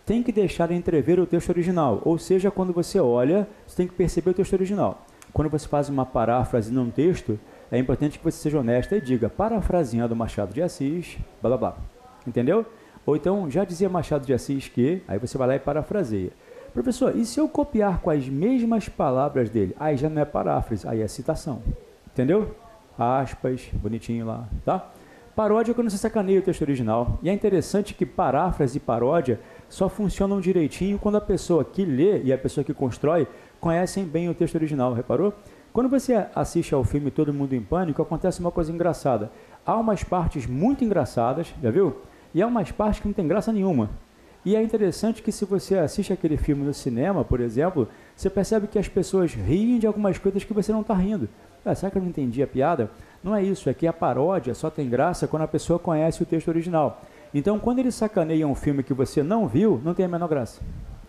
tem que deixar entrever o texto original. Ou seja, quando você olha, você tem que perceber o texto original. Quando você faz uma paráfrase num texto, é importante que você seja honesto e diga, parafraseando Machado de Assis, blá blá blá. Entendeu? Ou então, já dizia Machado de Assis que, aí você vai lá e parafraseia. Professor, e se eu copiar com as mesmas palavras dele? Aí já não é paráfrase, aí é citação. Entendeu? Aspas, bonitinho lá, tá? Paródia é quando você sacaneia o texto original. E é interessante que paráfrase e paródia só funcionam direitinho quando a pessoa que lê e a pessoa que constrói conhecem bem o texto original, reparou? Quando você assiste ao filme Todo Mundo em Pânico, acontece uma coisa engraçada. Há umas partes muito engraçadas, já viu? E há umas partes que não tem graça nenhuma. E é interessante que se você assiste aquele filme no cinema, por exemplo, você percebe que as pessoas riem de algumas coisas que você não está rindo. Será que eu não entendi a piada? Não é isso, é que a paródia só tem graça quando a pessoa conhece o texto original. Então, quando eles sacaneiam um filme que você não viu, não tem a menor graça.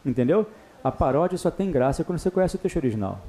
Entendeu? A paródia só tem graça quando você conhece o texto original.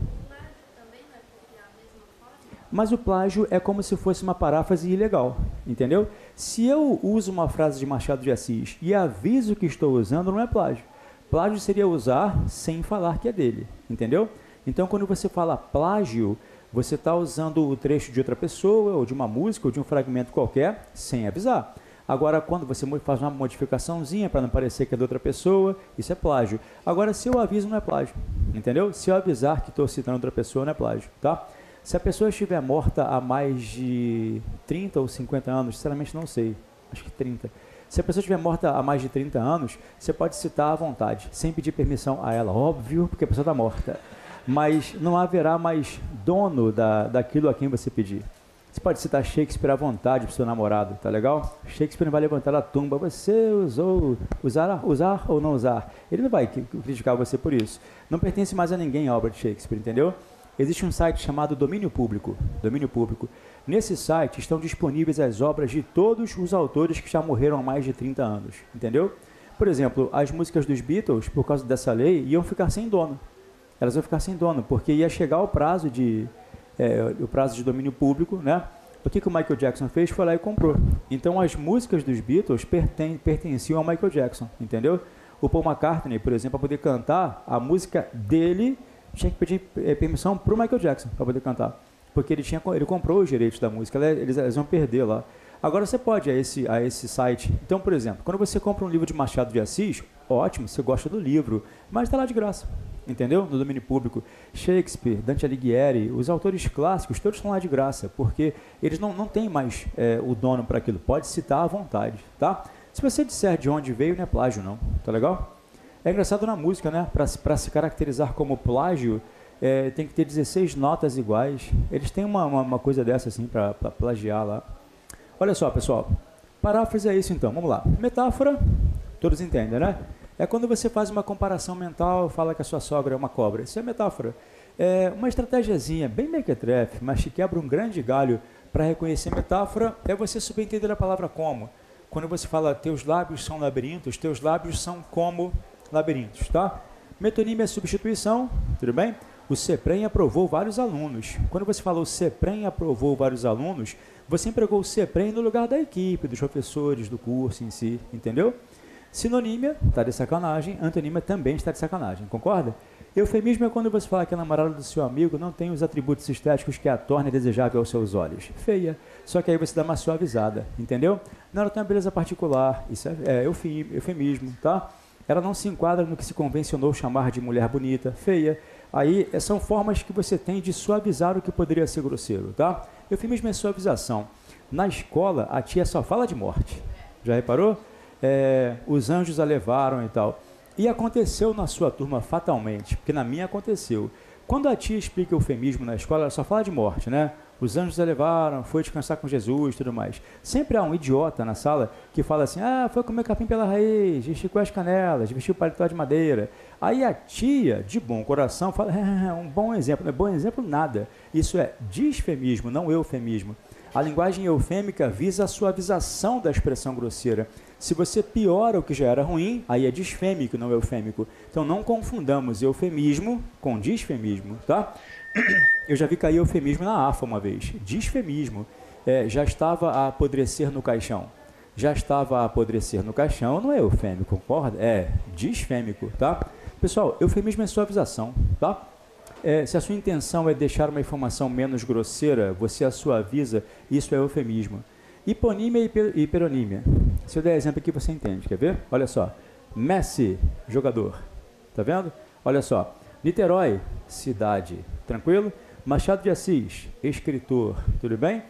Mas o plágio é como se fosse uma paráfrase ilegal, entendeu? Se eu uso uma frase de Machado de Assis e aviso que estou usando, não é plágio. Plágio seria usar sem falar que é dele, entendeu? Então, quando você fala plágio, você está usando o trecho de outra pessoa, ou de uma música, ou de um fragmento qualquer, sem avisar. Agora, quando você faz uma modificaçãozinha para não parecer que é de outra pessoa, isso é plágio. Agora, se eu aviso, não é plágio, entendeu? Se eu avisar que estou citando outra pessoa, não é plágio, tá? Se a pessoa estiver morta há mais de 30 ou 50 anos, sinceramente não sei, acho que 30. Se a pessoa estiver morta há mais de 30 anos, você pode citar à vontade, sem pedir permissão a ela, óbvio, porque a pessoa está morta. Mas não haverá mais dono daquilo a quem você pedir. Você pode citar Shakespeare à vontade para o seu namorado, tá legal? Shakespeare não vai levantar a tumba, você usar ou não usar. Ele não vai criticar você por isso. Não pertence mais a ninguém a obra de Shakespeare, entendeu? Existe um site chamado Domínio Público. Domínio Público. Nesse site estão disponíveis as obras de todos os autores que já morreram há mais de 30 anos. Entendeu? Por exemplo, as músicas dos Beatles, por causa dessa lei, iam ficar sem dono. Elas iam ficar sem dono, porque ia chegar o prazo de domínio público, né? O que o Michael Jackson fez? Foi lá e comprou. Então, as músicas dos Beatles pertenciam ao Michael Jackson, entendeu? O Paul McCartney, por exemplo, para poder cantar a música dele, tinha que pedir permissão para o Michael Jackson para poder cantar, porque ele comprou os direitos da música, eles vão perder lá. Agora você pode ir a esse site. Então, por exemplo, quando você compra um livro de Machado de Assis, ótimo, você gosta do livro, mas está lá de graça. entendeu? No domínio público. Shakespeare, Dante Alighieri, os autores clássicos, todos estão lá de graça, porque eles não têm mais o dono para aquilo. Pode citar à vontade, tá? Se você disser de onde veio, não é plágio não, tá legal? É engraçado na música, né? Para se caracterizar como plágio, tem que ter 16 notas iguais. Eles têm uma coisa dessa assim para plagiar lá. Olha só, pessoal. Paráfrase é isso então, vamos lá. Metáfora, todos entendem, né? É quando você faz uma comparação mental, fala que a sua sogra é uma cobra. Isso é metáfora. É uma estratégiazinha bem mequetrefe, mas que quebra um grande galho para reconhecer metáfora, é você subentender a palavra como. Quando você fala teus lábios são labirintos, teus lábios são como labirintos, tá? Metonímia é substituição, tudo bem? O CEPREM aprovou vários alunos. Quando você falou CEPREM aprovou vários alunos, você empregou o CEPREM no lugar da equipe, dos professores, do curso em si, entendeu? Sinonímia, está de sacanagem. Antonímia também está de sacanagem, concorda? Eufemismo é quando você fala que a namorada do seu amigo não tem os atributos estéticos que a torna desejável aos seus olhos. Feia. Só que aí você dá uma suavizada, entendeu? Não, ela tem uma beleza particular. Isso é eufemismo, tá? Ela não se enquadra no que se convencionou chamar de mulher bonita, feia. Aí são formas que você tem de suavizar o que poderia ser grosseiro, tá? Eufemismo é suavização. Na escola, a tia só fala de morte. Já reparou? Os anjos a levaram e tal. E aconteceu na sua turma fatalmente, porque na minha aconteceu. Quando a tia explica eufemismo na escola, ela só fala de morte, né? Os anjos a levaram, foi descansar com Jesus e tudo mais. Sempre há um idiota na sala que fala assim, foi comer capim pela raiz, esticou as canelas, vestiu paletó de madeira. Aí a tia, de bom coração, fala, um bom exemplo. Não é bom exemplo nada. Isso é disfemismo, não eufemismo. A linguagem eufêmica visa a suavização da expressão grosseira. Se você piora o que já era ruim, aí é disfêmico, não eufêmico. Então não confundamos eufemismo com disfemismo, tá? Eu já vi cair eufemismo na AFA uma vez. Disfemismo. Já estava a apodrecer no caixão. Já estava a apodrecer no caixão, não é eufêmico, concorda? É disfêmico, tá? Pessoal, eufemismo é suavização, tá? Se a sua intenção é deixar uma informação menos grosseira, você a suaviza, isso é eufemismo. Hiponímia e hiperonímia. Se eu der exemplo aqui, você entende, quer ver? Olha só. Messi, jogador. Tá vendo? Olha só. Niterói, cidade. Tranquilo? Machado de Assis, escritor. Tudo bem?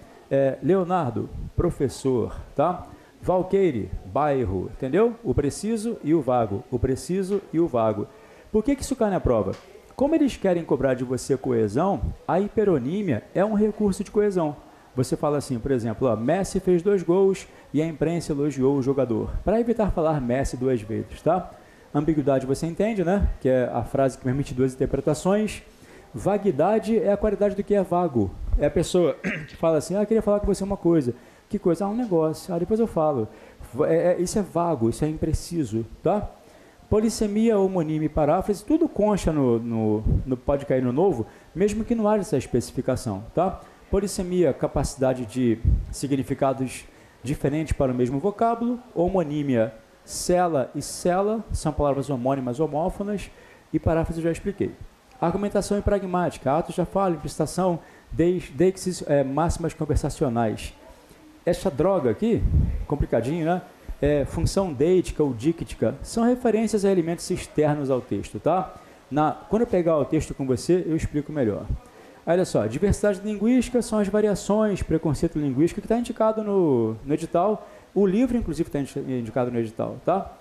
Leonardo, professor. Tá? Valqueire, bairro. Entendeu? O preciso e o vago. O preciso e o vago. Por que isso cai na prova? Como eles querem cobrar de você coesão, a hiperonímia é um recurso de coesão. Você fala assim, por exemplo, Messi fez 2 gols e a imprensa elogiou o jogador. Para evitar falar Messi 2 vezes, tá? Ambiguidade você entende, né? Que é a frase que permite 2 interpretações. Vaguidade é a qualidade do que é vago. É a pessoa que fala assim, queria falar com você uma coisa. Que coisa? Um negócio. Depois eu falo. Isso é vago, isso é impreciso, tá? Polissemia, homonímia e paráfrase, tudo consta no Pode Cair no Novo, mesmo que não haja essa especificação, tá? Polissemia, capacidade de significados diferentes para o mesmo vocábulo. Homonímia, cela e cela, são palavras homônimas homófonas. E paráfrase eu já expliquei. Argumentação e pragmática, atos já falo, implicitação, deixis, máximas conversacionais. Essa droga aqui, complicadinho, né? Função deítica ou díctica, são referências a elementos externos ao texto, tá? Quando eu pegar o texto com você, eu explico melhor. Olha só, diversidade linguística são as variações, preconceito linguístico, que está indicado no edital. O livro, inclusive, está indicado no edital, tá?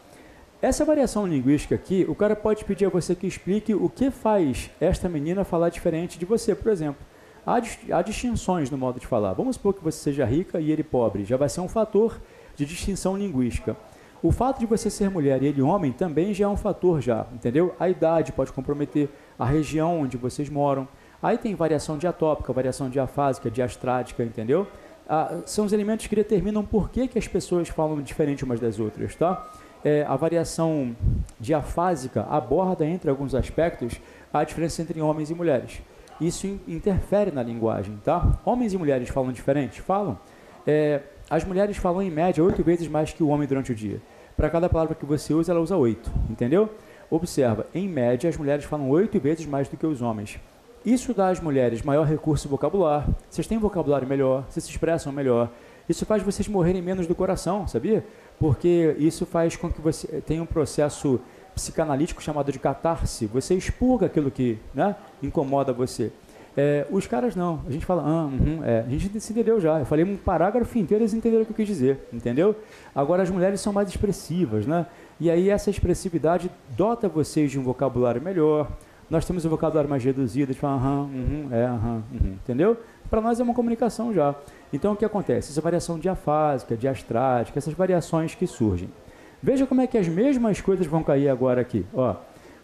Essa variação linguística aqui, o cara pode pedir a você que explique o que faz esta menina falar diferente de você, por exemplo. Há distinções no modo de falar. Vamos supor que você seja rica e ele pobre. Já vai ser um fator de distinção linguística. O fato de você ser mulher e ele homem também já é um fator já, entendeu? A idade pode comprometer, a região onde vocês moram. Aí tem variação diatópica, variação diafásica, diastrática, entendeu? São os elementos que determinam por que as pessoas falam diferente umas das outras, tá? A variação diafásica aborda, entre alguns aspectos, a diferença entre homens e mulheres. Isso interfere na linguagem, tá? Homens e mulheres falam diferente? Falam. As mulheres falam em média 8 vezes mais que o homem durante o dia. Para cada palavra que você usa, ela usa 8, entendeu? Observa, em média, as mulheres falam 8 vezes mais do que os homens. Isso dá às mulheres maior recurso vocabular, vocês têm vocabulário melhor, vocês se expressam melhor. Isso faz vocês morrerem menos do coração, sabia? Porque isso faz com que você tenha um processo psicanalítico chamado de catarse. Você expurga aquilo que, né, incomoda você. Os caras não. A gente fala, a gente se entendeu já. Eu falei um parágrafo inteiro, eles entenderam o que eu quis dizer, entendeu? Agora as mulheres são mais expressivas, né? E aí essa expressividade dota vocês de um vocabulário melhor. Nós temos um vocabulário mais reduzido, a gente fala entendeu? Para nós é uma comunicação já. Então o que acontece? Essa variação diafásica, diastrática, essas variações que surgem. Veja como é que as mesmas coisas vão cair agora aqui. Ó,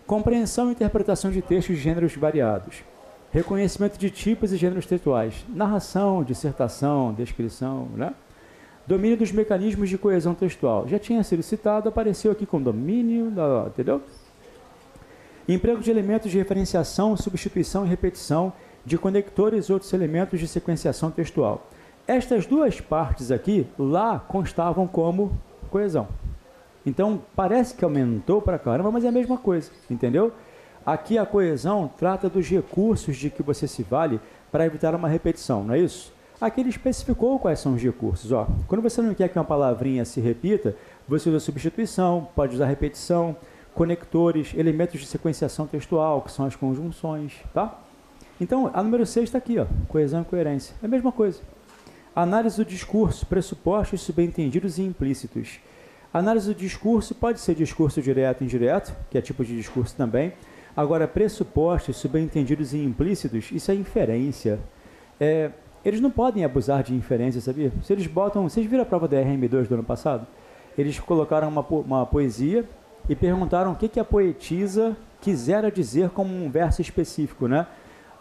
compreensão e interpretação de textos de gêneros variados. Reconhecimento de tipos e gêneros textuais. Narração, dissertação, descrição, né? Domínio dos mecanismos de coesão textual. Já tinha sido citado, apareceu aqui com domínio, entendeu? Emprego de elementos de referenciação, substituição e repetição de conectores e outros elementos de sequenciação textual. Estas duas partes aqui, lá constavam como coesão. Então, parece que aumentou para caramba, mas é a mesma coisa, entendeu? Aqui a coesão trata dos recursos de que você se vale para evitar uma repetição, não é isso? Aqui ele especificou quais são os recursos. Ó. Quando você não quer que uma palavrinha se repita, você usa substituição, pode usar repetição, conectores, elementos de sequenciação textual, que são as conjunções, tá? Então, a número 6 está aqui, ó, coesão e coerência. É a mesma coisa. Análise do discurso, pressupostos subentendidos e implícitos. Análise do discurso pode ser discurso direto e indireto, que é tipo de discurso também. Agora, pressupostos subentendidos e implícitos, isso é inferência. Eles não podem abusar de inferência, sabia? Se eles botam... Vocês viram a prova da RM2 do ano passado? Eles colocaram uma poesia e perguntaram o que a poetisa quisera dizer como um verso específico, né?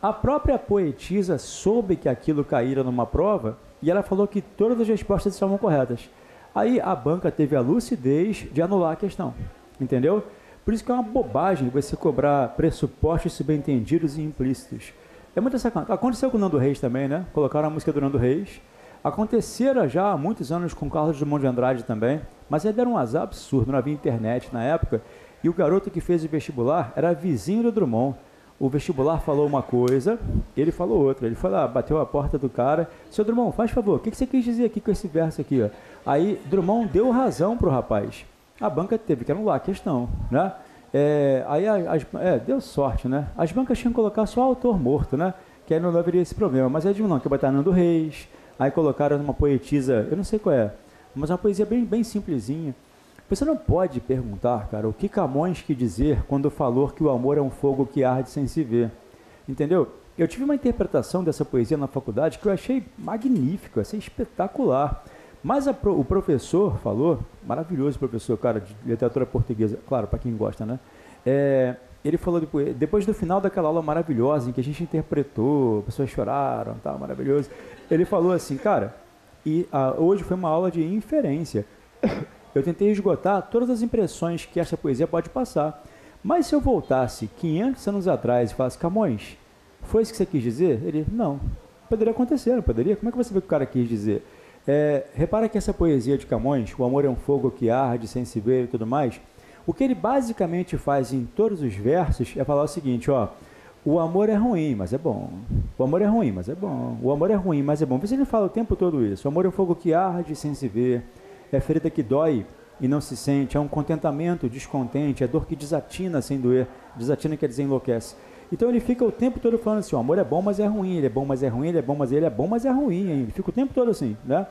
A própria poetisa soube que aquilo caíra numa prova e ela falou que todas as respostas estavam corretas. Aí a banca teve a lucidez de anular a questão, entendeu? Por isso que é uma bobagem você cobrar pressupostos subentendidos e implícitos. É muita sacanagem. Aconteceu com o Nando Reis também, né? Colocaram a música do Nando Reis. Acontecera já há muitos anos com Carlos Drummond de Andrade também, mas aí deram um azar absurdo, não havia internet na época, e o garoto que fez o vestibular era vizinho do Drummond. O vestibular falou uma coisa, ele falou outra. Ele foi lá, bateu a porta do cara. Seu Drummond, faz favor, o que você quis dizer aqui com esse verso aqui? Ó? Aí Drummond deu razão pro rapaz. A banca teve que anular a questão, né? Deu sorte, né? As bancas tinham que colocar só autor morto, né? Que aí não haveria esse problema. Mas aí de não, que botar Nando Reis. Aí colocaram uma poetisa, eu não sei qual é, mas uma poesia bem simplesinha. Você não pode perguntar, cara, o que Camões quis dizer quando falou que o amor é um fogo que arde sem se ver. Entendeu? Eu tive uma interpretação dessa poesia na faculdade que eu achei magnífico, achei espetacular. Mas o professor falou, maravilhoso professor, cara, de literatura portuguesa, claro, para quem gosta, né? Ele falou depois do final daquela aula maravilhosa em que a gente interpretou, pessoas choraram, tá, maravilhoso. Ele falou assim, cara, hoje foi uma aula de inferência. Eu tentei esgotar todas as impressões que essa poesia pode passar. Mas se eu voltasse 500 anos atrás e falasse, Camões, foi isso que você quis dizer? Ele, não. Poderia acontecer, não poderia? Como é que você vê o que o cara quis dizer? Repara que essa poesia de Camões, o amor é um fogo que arde sem se ver e tudo mais, o que ele basicamente faz em todos os versos é falar o seguinte, ó, o amor é ruim, mas é bom. O amor é ruim, mas é bom. O amor é ruim, mas é bom. Você não fala o tempo todo isso. O amor é um fogo que arde sem se ver. É ferida que dói e não se sente. É um contentamento descontente. É dor que desatina sem doer. Desatina quer dizer enlouquece. Então ele fica o tempo todo falando assim, o amor é bom, mas é ruim. Ele é bom, mas é ruim. Ele é bom, mas ele é bom, mas é ruim. Ele fica o tempo todo assim, né?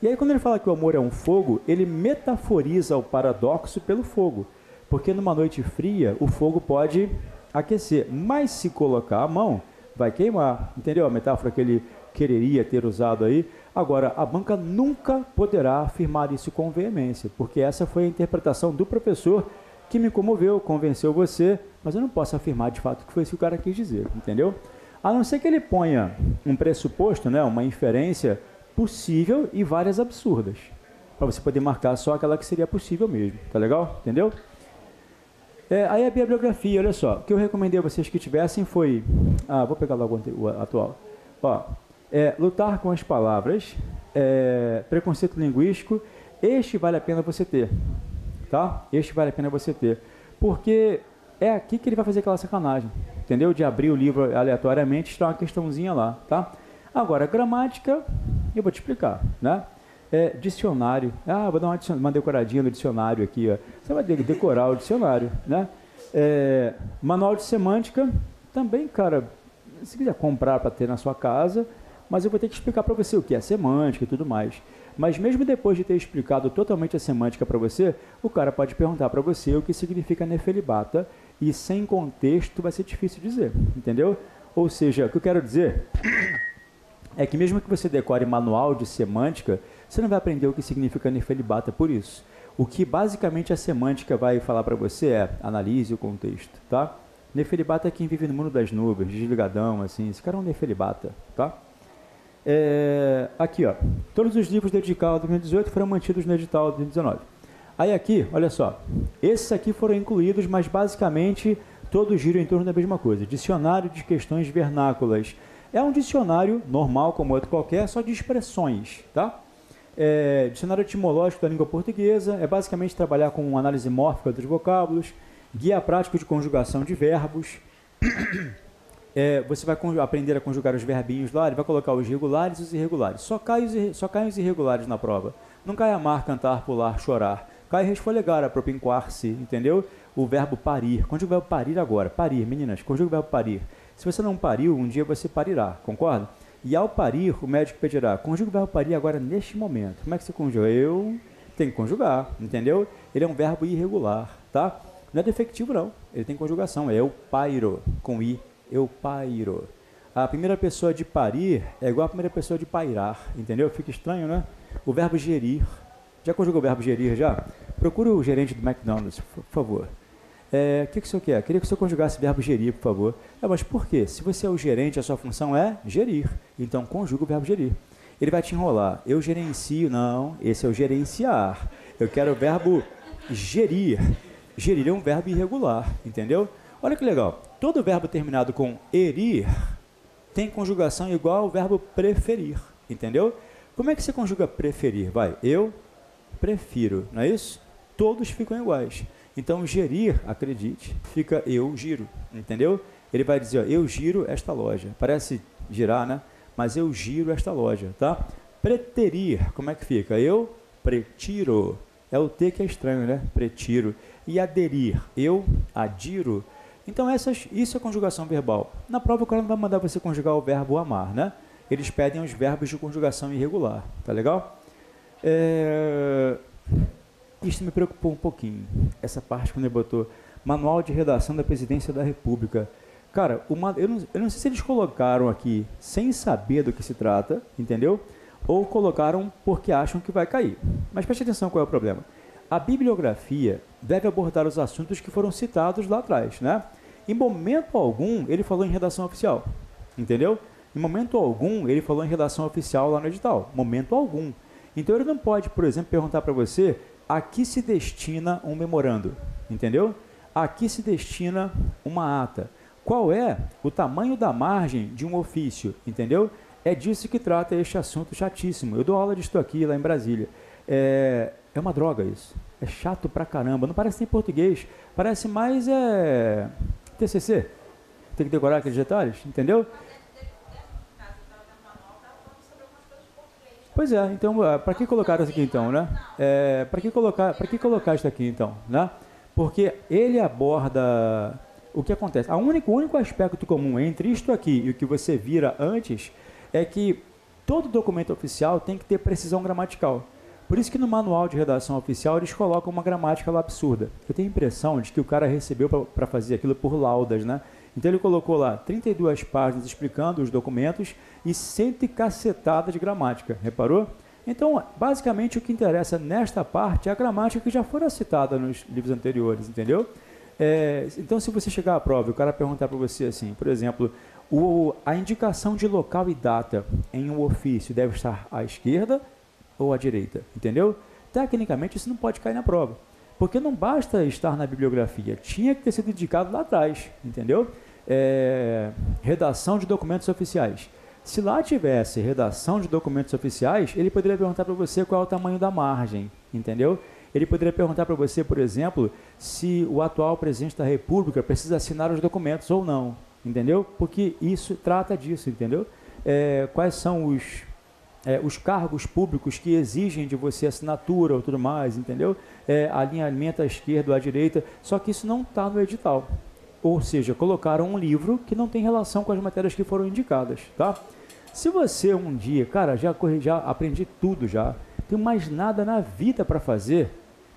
E aí quando ele fala que o amor é um fogo, ele metaforiza o paradoxo pelo fogo. Porque numa noite fria, o fogo pode aquecer. Mas se colocar a mão, vai queimar. Entendeu a metáfora que ele quereria ter usado aí? Agora, a banca nunca poderá afirmar isso com veemência, porque essa foi a interpretação do professor que me comoveu, convenceu você, mas eu não posso afirmar de fato que foi isso que o cara quis dizer, entendeu? A não ser que ele ponha um pressuposto, né, uma inferência possível e várias absurdas, para você poder marcar só aquela que seria possível mesmo, tá legal? Entendeu? Aí a bibliografia, olha só, o que eu recomendei a vocês que tivessem foi, vou pegar logo o atual, ó, lutar com as palavras, preconceito linguístico, este vale a pena você ter, tá? Este vale a pena você ter, porque é aqui que ele vai fazer aquela sacanagem, entendeu? De abrir o livro aleatoriamente e tirar uma questãozinha lá, tá? Agora, gramática, eu vou te explicar, né? Dicionário. Vou dar uma decoradinha no dicionário aqui. Ó. Você vai decorar o dicionário, né? Manual de semântica, também, cara, se quiser comprar para ter na sua casa, mas eu vou ter que explicar para você o que é semântica e tudo mais. Mas mesmo depois de ter explicado totalmente a semântica para você, o cara pode perguntar para você o que significa nefelibata e sem contexto vai ser difícil dizer, entendeu? Ou seja, o que eu quero dizer é que mesmo que você decore manual de semântica, você não vai aprender o que significa nefelibata por isso. O que basicamente a semântica vai falar para você é analise o contexto, tá? Nefelibata é quem vive no mundo das nuvens, desligadão, assim, esse cara é um nefelibata, tá? Aqui, ó, todos os livros dedicados a 2018 foram mantidos no edital de 2019. Aí aqui, olha só, esses aqui foram incluídos, mas basicamente todos giram em torno da mesma coisa. Dicionário de questões vernáculas. É um dicionário normal, como outro qualquer, só de expressões, tá? Dicionário etimológico da língua portuguesa, é basicamente trabalhar com análise mórfica dos vocábulos, guia prático de conjugação de verbos. Você vai aprender a conjugar os verbinhos lá, ele vai colocar os regulares e os irregulares. Só caem os irregulares na prova. Não cai amar, cantar, pular, chorar. Cai resfolegar, apropinquar-se, entendeu? O verbo parir. Conjuga o verbo parir agora. Parir, meninas, conjuga o verbo parir. Se você não pariu, um dia você parirá, concorda? E ao parir, o médico pedirá, conjuga o verbo parir agora neste momento. Como é que você conjuga? Eu tenho que conjugar, entendeu? Ele é um verbo irregular, tá? Não é defectivo, não. Ele tem conjugação. É eu pairo, com i. Eu pairo. A primeira pessoa de parir é igual a primeira pessoa de pairar, entendeu? Fica estranho, né? O verbo gerir. Já conjugou o verbo gerir, já? Procura o gerente do McDonald's, por favor. O que o senhor quer? Queria que o senhor conjugasse o verbo gerir, por favor. Mas por quê? Se você é o gerente, a sua função é gerir. Então, conjuga o verbo gerir. Ele vai te enrolar. Eu gerencio. Não, esse é o gerenciar. Eu quero o verbo gerir. Gerir é um verbo irregular, entendeu? Olha que legal. Todo verbo terminado com erir tem conjugação igual ao verbo preferir, entendeu? Como é que você conjuga preferir? Vai, eu prefiro, não é isso? Todos ficam iguais. Então, gerir, acredite, fica eu giro, entendeu? Ele vai dizer, ó, eu giro esta loja. Parece girar, né? Mas eu giro esta loja, tá? Preterir, como é que fica? Eu pretiro. É o T que é estranho, né? Pretiro. E aderir, eu adiro. Então, isso é conjugação verbal. Na prova, o cara não vai mandar você conjugar o verbo amar, né? Eles pedem os verbos de conjugação irregular, tá legal? Isso me preocupou um pouquinho, essa parte quando ele botou Manual de Redação da Presidência da República. Cara, eu não sei se eles colocaram aqui sem saber do que se trata, entendeu? Ou colocaram porque acham que vai cair. Mas preste atenção qual é o problema. A bibliografia deve abordar os assuntos que foram citados lá atrás, né? Em momento algum, ele falou em redação oficial, entendeu? Em momento algum, ele falou em redação oficial lá no edital. Momento algum. Então, ele não pode, por exemplo, perguntar para você a que se destina um memorando, entendeu? A que se destina uma ata. Qual é o tamanho da margem de um ofício, entendeu? É disso que trata este assunto chatíssimo. Eu dou aula disso aqui lá em Brasília. É uma droga isso. É chato pra caramba. Não parece nem português. Parece mais TCC. Tem que decorar aqueles detalhes, entendeu? Pois é, então, para que colocar isso aqui então, né? Para que colocar isso aqui então, né? Porque ele aborda o que acontece. O único aspecto comum entre isto aqui e o que você vira antes é que todo documento oficial tem que ter precisão gramatical. Por isso que no manual de redação oficial eles colocam uma gramática lá absurda. Eu tenho a impressão de que o cara recebeu para fazer aquilo por laudas, né? Então ele colocou lá 32 páginas explicando os documentos e 100 cacetadas de gramática, reparou? Então, basicamente o que interessa nesta parte é a gramática que já fora citada nos livros anteriores, entendeu? Então, se você chegar à prova e o cara perguntar para você assim, por exemplo, a indicação de local e data em um ofício deve estar à esquerda ou à direita, entendeu? Tecnicamente isso não pode cair na prova, porque não basta estar na bibliografia, tinha que ter sido indicado lá atrás, entendeu? Redação de documentos oficiais. Se lá tivesse redação de documentos oficiais, ele poderia perguntar para você qual é o tamanho da margem, entendeu? Ele poderia perguntar para você, por exemplo, se o atual presidente da República precisa assinar os documentos ou não, entendeu? Porque isso trata disso, entendeu? Quais são os cargos públicos que exigem de você assinatura ou tudo mais, entendeu? Alinhamento à esquerda ou à direita, só que isso não está no edital. Ou seja, colocaram um livro que não tem relação com as matérias que foram indicadas, tá? Se você um dia, cara, já aprendi tudo já, tenho mais nada na vida para fazer,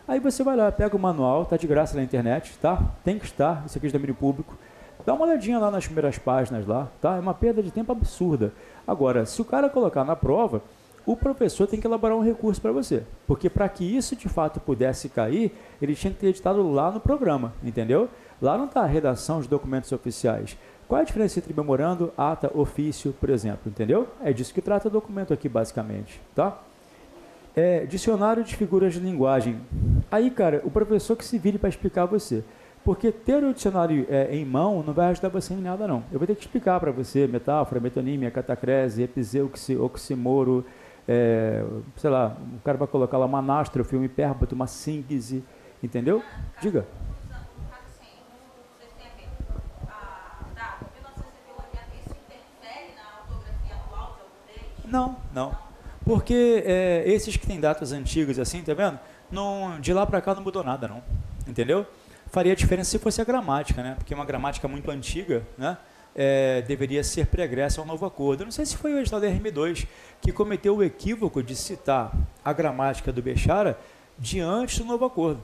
aí você vai lá, pega o manual, tá de graça na internet, tá? Tem que estar, isso aqui é de domínio público. Dá uma olhadinha lá nas primeiras páginas lá, tá? É uma perda de tempo absurda. Agora, se o cara colocar na prova, o professor tem que elaborar um recurso para você. Porque para que isso de fato pudesse cair, ele tinha que ter editado lá no programa, entendeu? Lá não está a redação de documentos oficiais. Qual é a diferença entre memorando, ata, ofício, por exemplo, entendeu? É disso que trata o documento aqui, basicamente, tá? Dicionário de figuras de linguagem. Aí, cara, o professor que se vire para explicar a você. Porque ter o dicionário em mão não vai ajudar você em nada, não. Eu vou ter que explicar para você metáfora, metonímia, catacrese, episeu, oxímoro, sei lá, o cara vai colocar lá uma anástrofe, um hipérbito, uma síntese, entendeu? Diga. Não, não. Porque esses que têm datas antigas assim, tá vendo? Não, de lá para cá não mudou nada, não. Entendeu? Faria diferença se fosse a gramática, né? Porque uma gramática muito antiga, né? Deveria ser pregressa ao novo acordo. Eu não sei se foi o edital da RM2 que cometeu o equívoco de citar a gramática do Bechara diante do novo acordo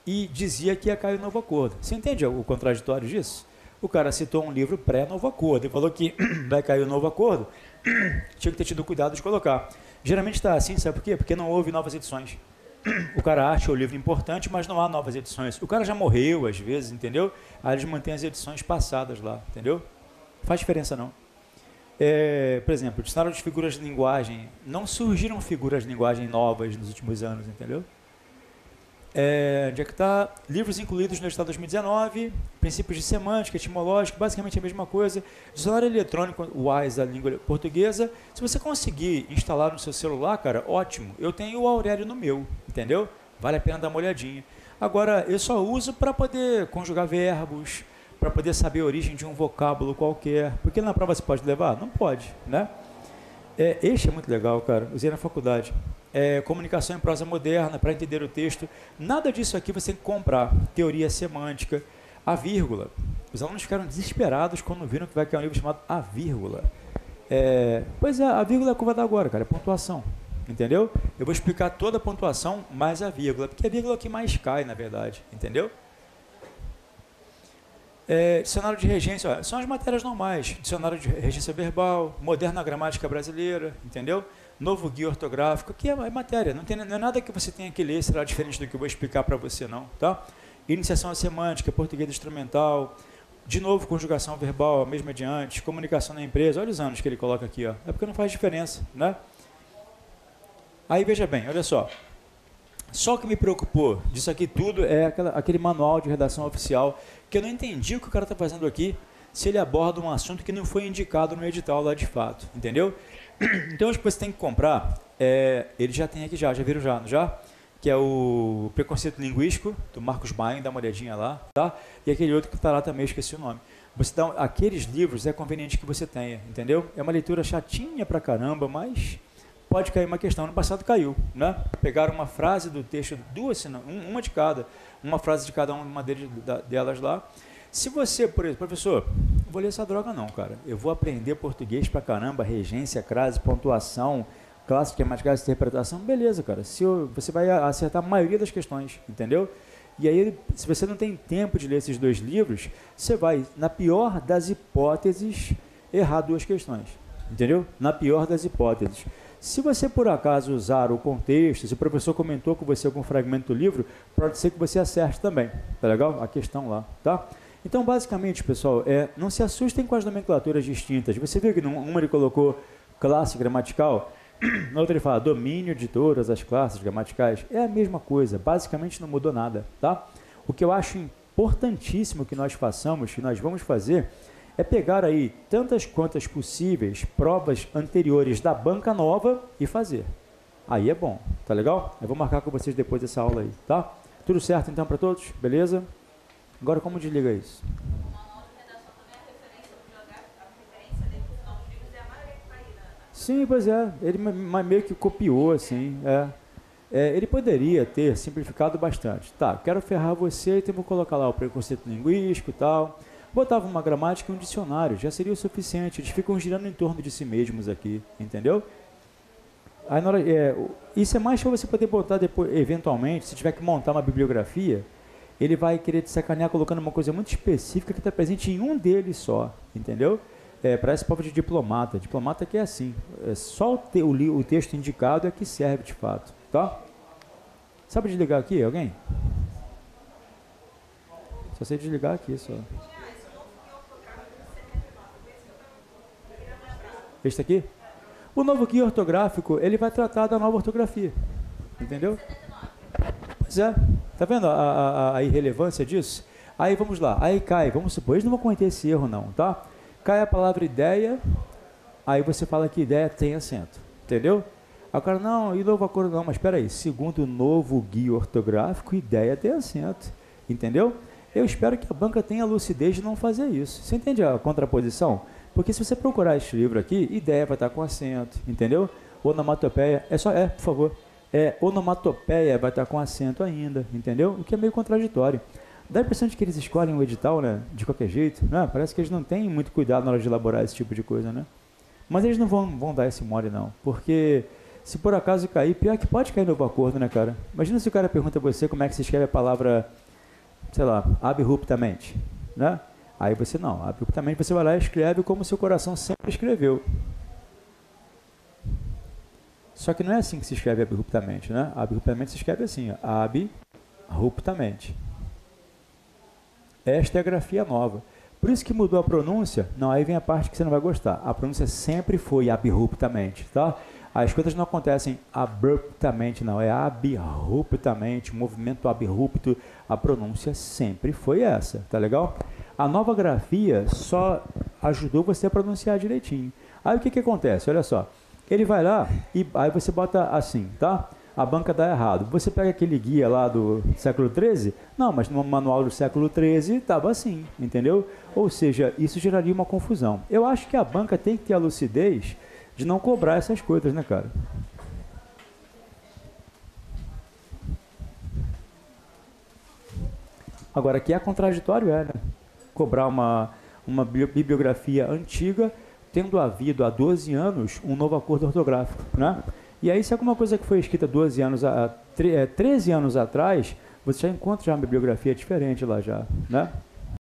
e dizia que ia cair o novo acordo. Você entende o contraditório disso? O cara citou um livro pré-novo acordo e falou que vai cair o novo acordo, tinha que ter tido cuidado de colocar. Geralmente está assim, sabe por quê? Porque não houve novas edições. O cara acha o livro importante, mas não há novas edições. O cara já morreu, às vezes, entendeu? Aí eles mantêm as edições passadas lá, entendeu? Faz diferença, não. Por exemplo, o dicionário de figuras de linguagem. Não surgiram figuras de linguagem novas nos últimos anos, entendeu? Onde é que está? Livros incluídos no edital 2019, princípios de semântica, etimológica, basicamente a mesma coisa. Dicionário eletrônico WISE da língua portuguesa. Se você conseguir instalar no seu celular, cara, ótimo. Eu tenho o Aurélio no meu, entendeu? Vale a pena dar uma olhadinha. Agora, eu só uso para poder conjugar verbos, para poder saber a origem de um vocábulo qualquer. Porque na prova você pode levar? Não pode, né? Este é muito legal, cara. Usei na faculdade. Comunicação em prosa moderna, para entender o texto. Nada disso aqui você tem que comprar. Teoria semântica. A vírgula. Os alunos ficaram desesperados quando viram que vai cair um livro chamado A Vírgula. Pois é, a vírgula é o que eu vou dar agora, cara. É pontuação. Entendeu? Eu vou explicar toda a pontuação mais a vírgula. Porque a vírgula é o que mais cai, na verdade. Entendeu? Dicionário de regência, olha, são as matérias normais. Dicionário de regência verbal, moderna gramática brasileira, entendeu? Novo guia ortográfico, que é matéria, não é nada que você tenha que ler, será diferente do que eu vou explicar para você, não, tá? Iniciação à semântica, português instrumental, de novo conjugação verbal, a mesma de antes, comunicação na empresa, olha os anos que ele coloca aqui, ó. É porque não faz diferença, né? Aí veja bem, olha só. Só o que me preocupou disso aqui tudo é aquele manual de redação oficial, que eu não entendi o que o cara está fazendo aqui, se ele aborda um assunto que não foi indicado no edital lá de fato, entendeu? Então, acho que você tem que comprar, ele já tem aqui já viram já? Que é o Preconceito Linguístico, do Marcos Bain, dá uma olhadinha lá, tá? E aquele outro que está lá também, eu esqueci o nome. Você dá, aqueles livros é conveniente que você tenha, entendeu? É uma leitura chatinha pra caramba, mas pode cair uma questão. No passado caiu, né? Pegaram uma frase do texto, uma de cada, uma frase de cada uma delas lá. Se você, por exemplo, professor, não vou ler essa droga não, cara. Eu vou aprender português pra caramba, regência, crase, pontuação, clássica, gramatical, interpretação, beleza, cara. Você vai acertar a maioria das questões, entendeu? E aí, se você não tem tempo de ler esses dois livros, você vai, na pior das hipóteses, errar duas questões, entendeu? Na pior das hipóteses. Se você, por acaso, usar o contexto, se o professor comentou com você algum fragmento do livro, pode ser que você acerte também, tá legal? A questão lá, tá? Então, basicamente, pessoal, não se assustem com as nomenclaturas distintas. Você viu que numa ele colocou classe gramatical, na outra ele fala domínio de todas as classes gramaticais. É a mesma coisa, basicamente não mudou nada, tá? O que eu acho importantíssimo que nós façamos, que nós vamos fazer, é pegar aí tantas quantas possíveis provas anteriores da banca nova e fazer. Aí é bom, tá legal? Eu vou marcar com vocês depois dessa aula aí, tá? Tudo certo então para todos? Beleza? Agora como desliga isso? O manual de redação também é a referência bibliográfica, a referência dele nos novos livros é a maioria que está aí Sim, pois é. Ele meio que copiou, assim. Ele poderia ter simplificado bastante. Tá, quero ferrar você, então vou colocar lá o preconceito linguístico e tal. Botava uma gramática e um dicionário, já seria o suficiente. Eles ficam girando em torno de si mesmos aqui, entendeu? Aí isso é mais para você poder botar depois, eventualmente, se tiver que montar uma bibliografia, ele vai querer te sacanear colocando uma coisa muito específica que está presente em um deles só, entendeu? Parece prova de diplomata. Diplomata que é assim, só o texto indicado é que serve de fato, tá? Sabe desligar aqui, alguém? Só sei desligar aqui, só. Este aqui? O novo guia ortográfico, ele vai tratar da nova ortografia, entendeu? Pois é, tá vendo a irrelevância disso? Aí vamos lá, aí cai, vamos supor, eles não vão cometer esse erro não, tá? Cai a palavra ideia, aí você fala que ideia tem acento, entendeu? Agora não, e novo acordo não, mas espera aí, segundo o novo guia ortográfico, ideia tem acento, entendeu? Eu espero que a banca tenha a lucidez de não fazer isso. Você entende a contraposição? Porque se você procurar esse livro aqui, ideia vai estar com acento, entendeu? Onomatopeia, por favor, onomatopeia vai estar com acento ainda, entendeu? O que é meio contraditório. Dá a impressão de que eles escolhem o edital, né, de qualquer jeito, né? Parece que eles não têm muito cuidado na hora de elaborar esse tipo de coisa, né? Mas eles não vão dar esse mole, não, porque se por acaso cair, pior que pode cair novo acordo, né, cara? Imagina se o cara pergunta a você como é que se escreve a palavra, sei lá, abruptamente, né? Aí você não, abruptamente você vai lá e escreve como seu coração sempre escreveu. Só que não é assim que se escreve abruptamente, né? Abruptamente se escreve assim, abruptamente. Esta é a grafia nova. Por isso que mudou a pronúncia. Não, aí vem a parte que você não vai gostar. A pronúncia sempre foi abruptamente, tá? As coisas não acontecem abruptamente, não. É abruptamente, movimento abrupto. A pronúncia sempre foi essa, tá legal? A nova grafia só ajudou você a pronunciar direitinho. Aí o que acontece? Olha só. Ele vai lá e aí você bota assim, tá? A banca dá errado. Você pega aquele guia lá do século XIII? Não, mas no manual do século XIII estava assim, entendeu? Ou seja, isso geraria uma confusão. Eu acho que a banca tem que ter a lucidez de não cobrar essas coisas, né, cara? Agora, aqui é contraditório, né? Cobrar uma bibliografia antiga, tendo havido há 12 anos um novo acordo ortográfico, né? E aí, se alguma coisa que foi escrita 13 anos atrás, você já encontra já uma bibliografia diferente lá já, né?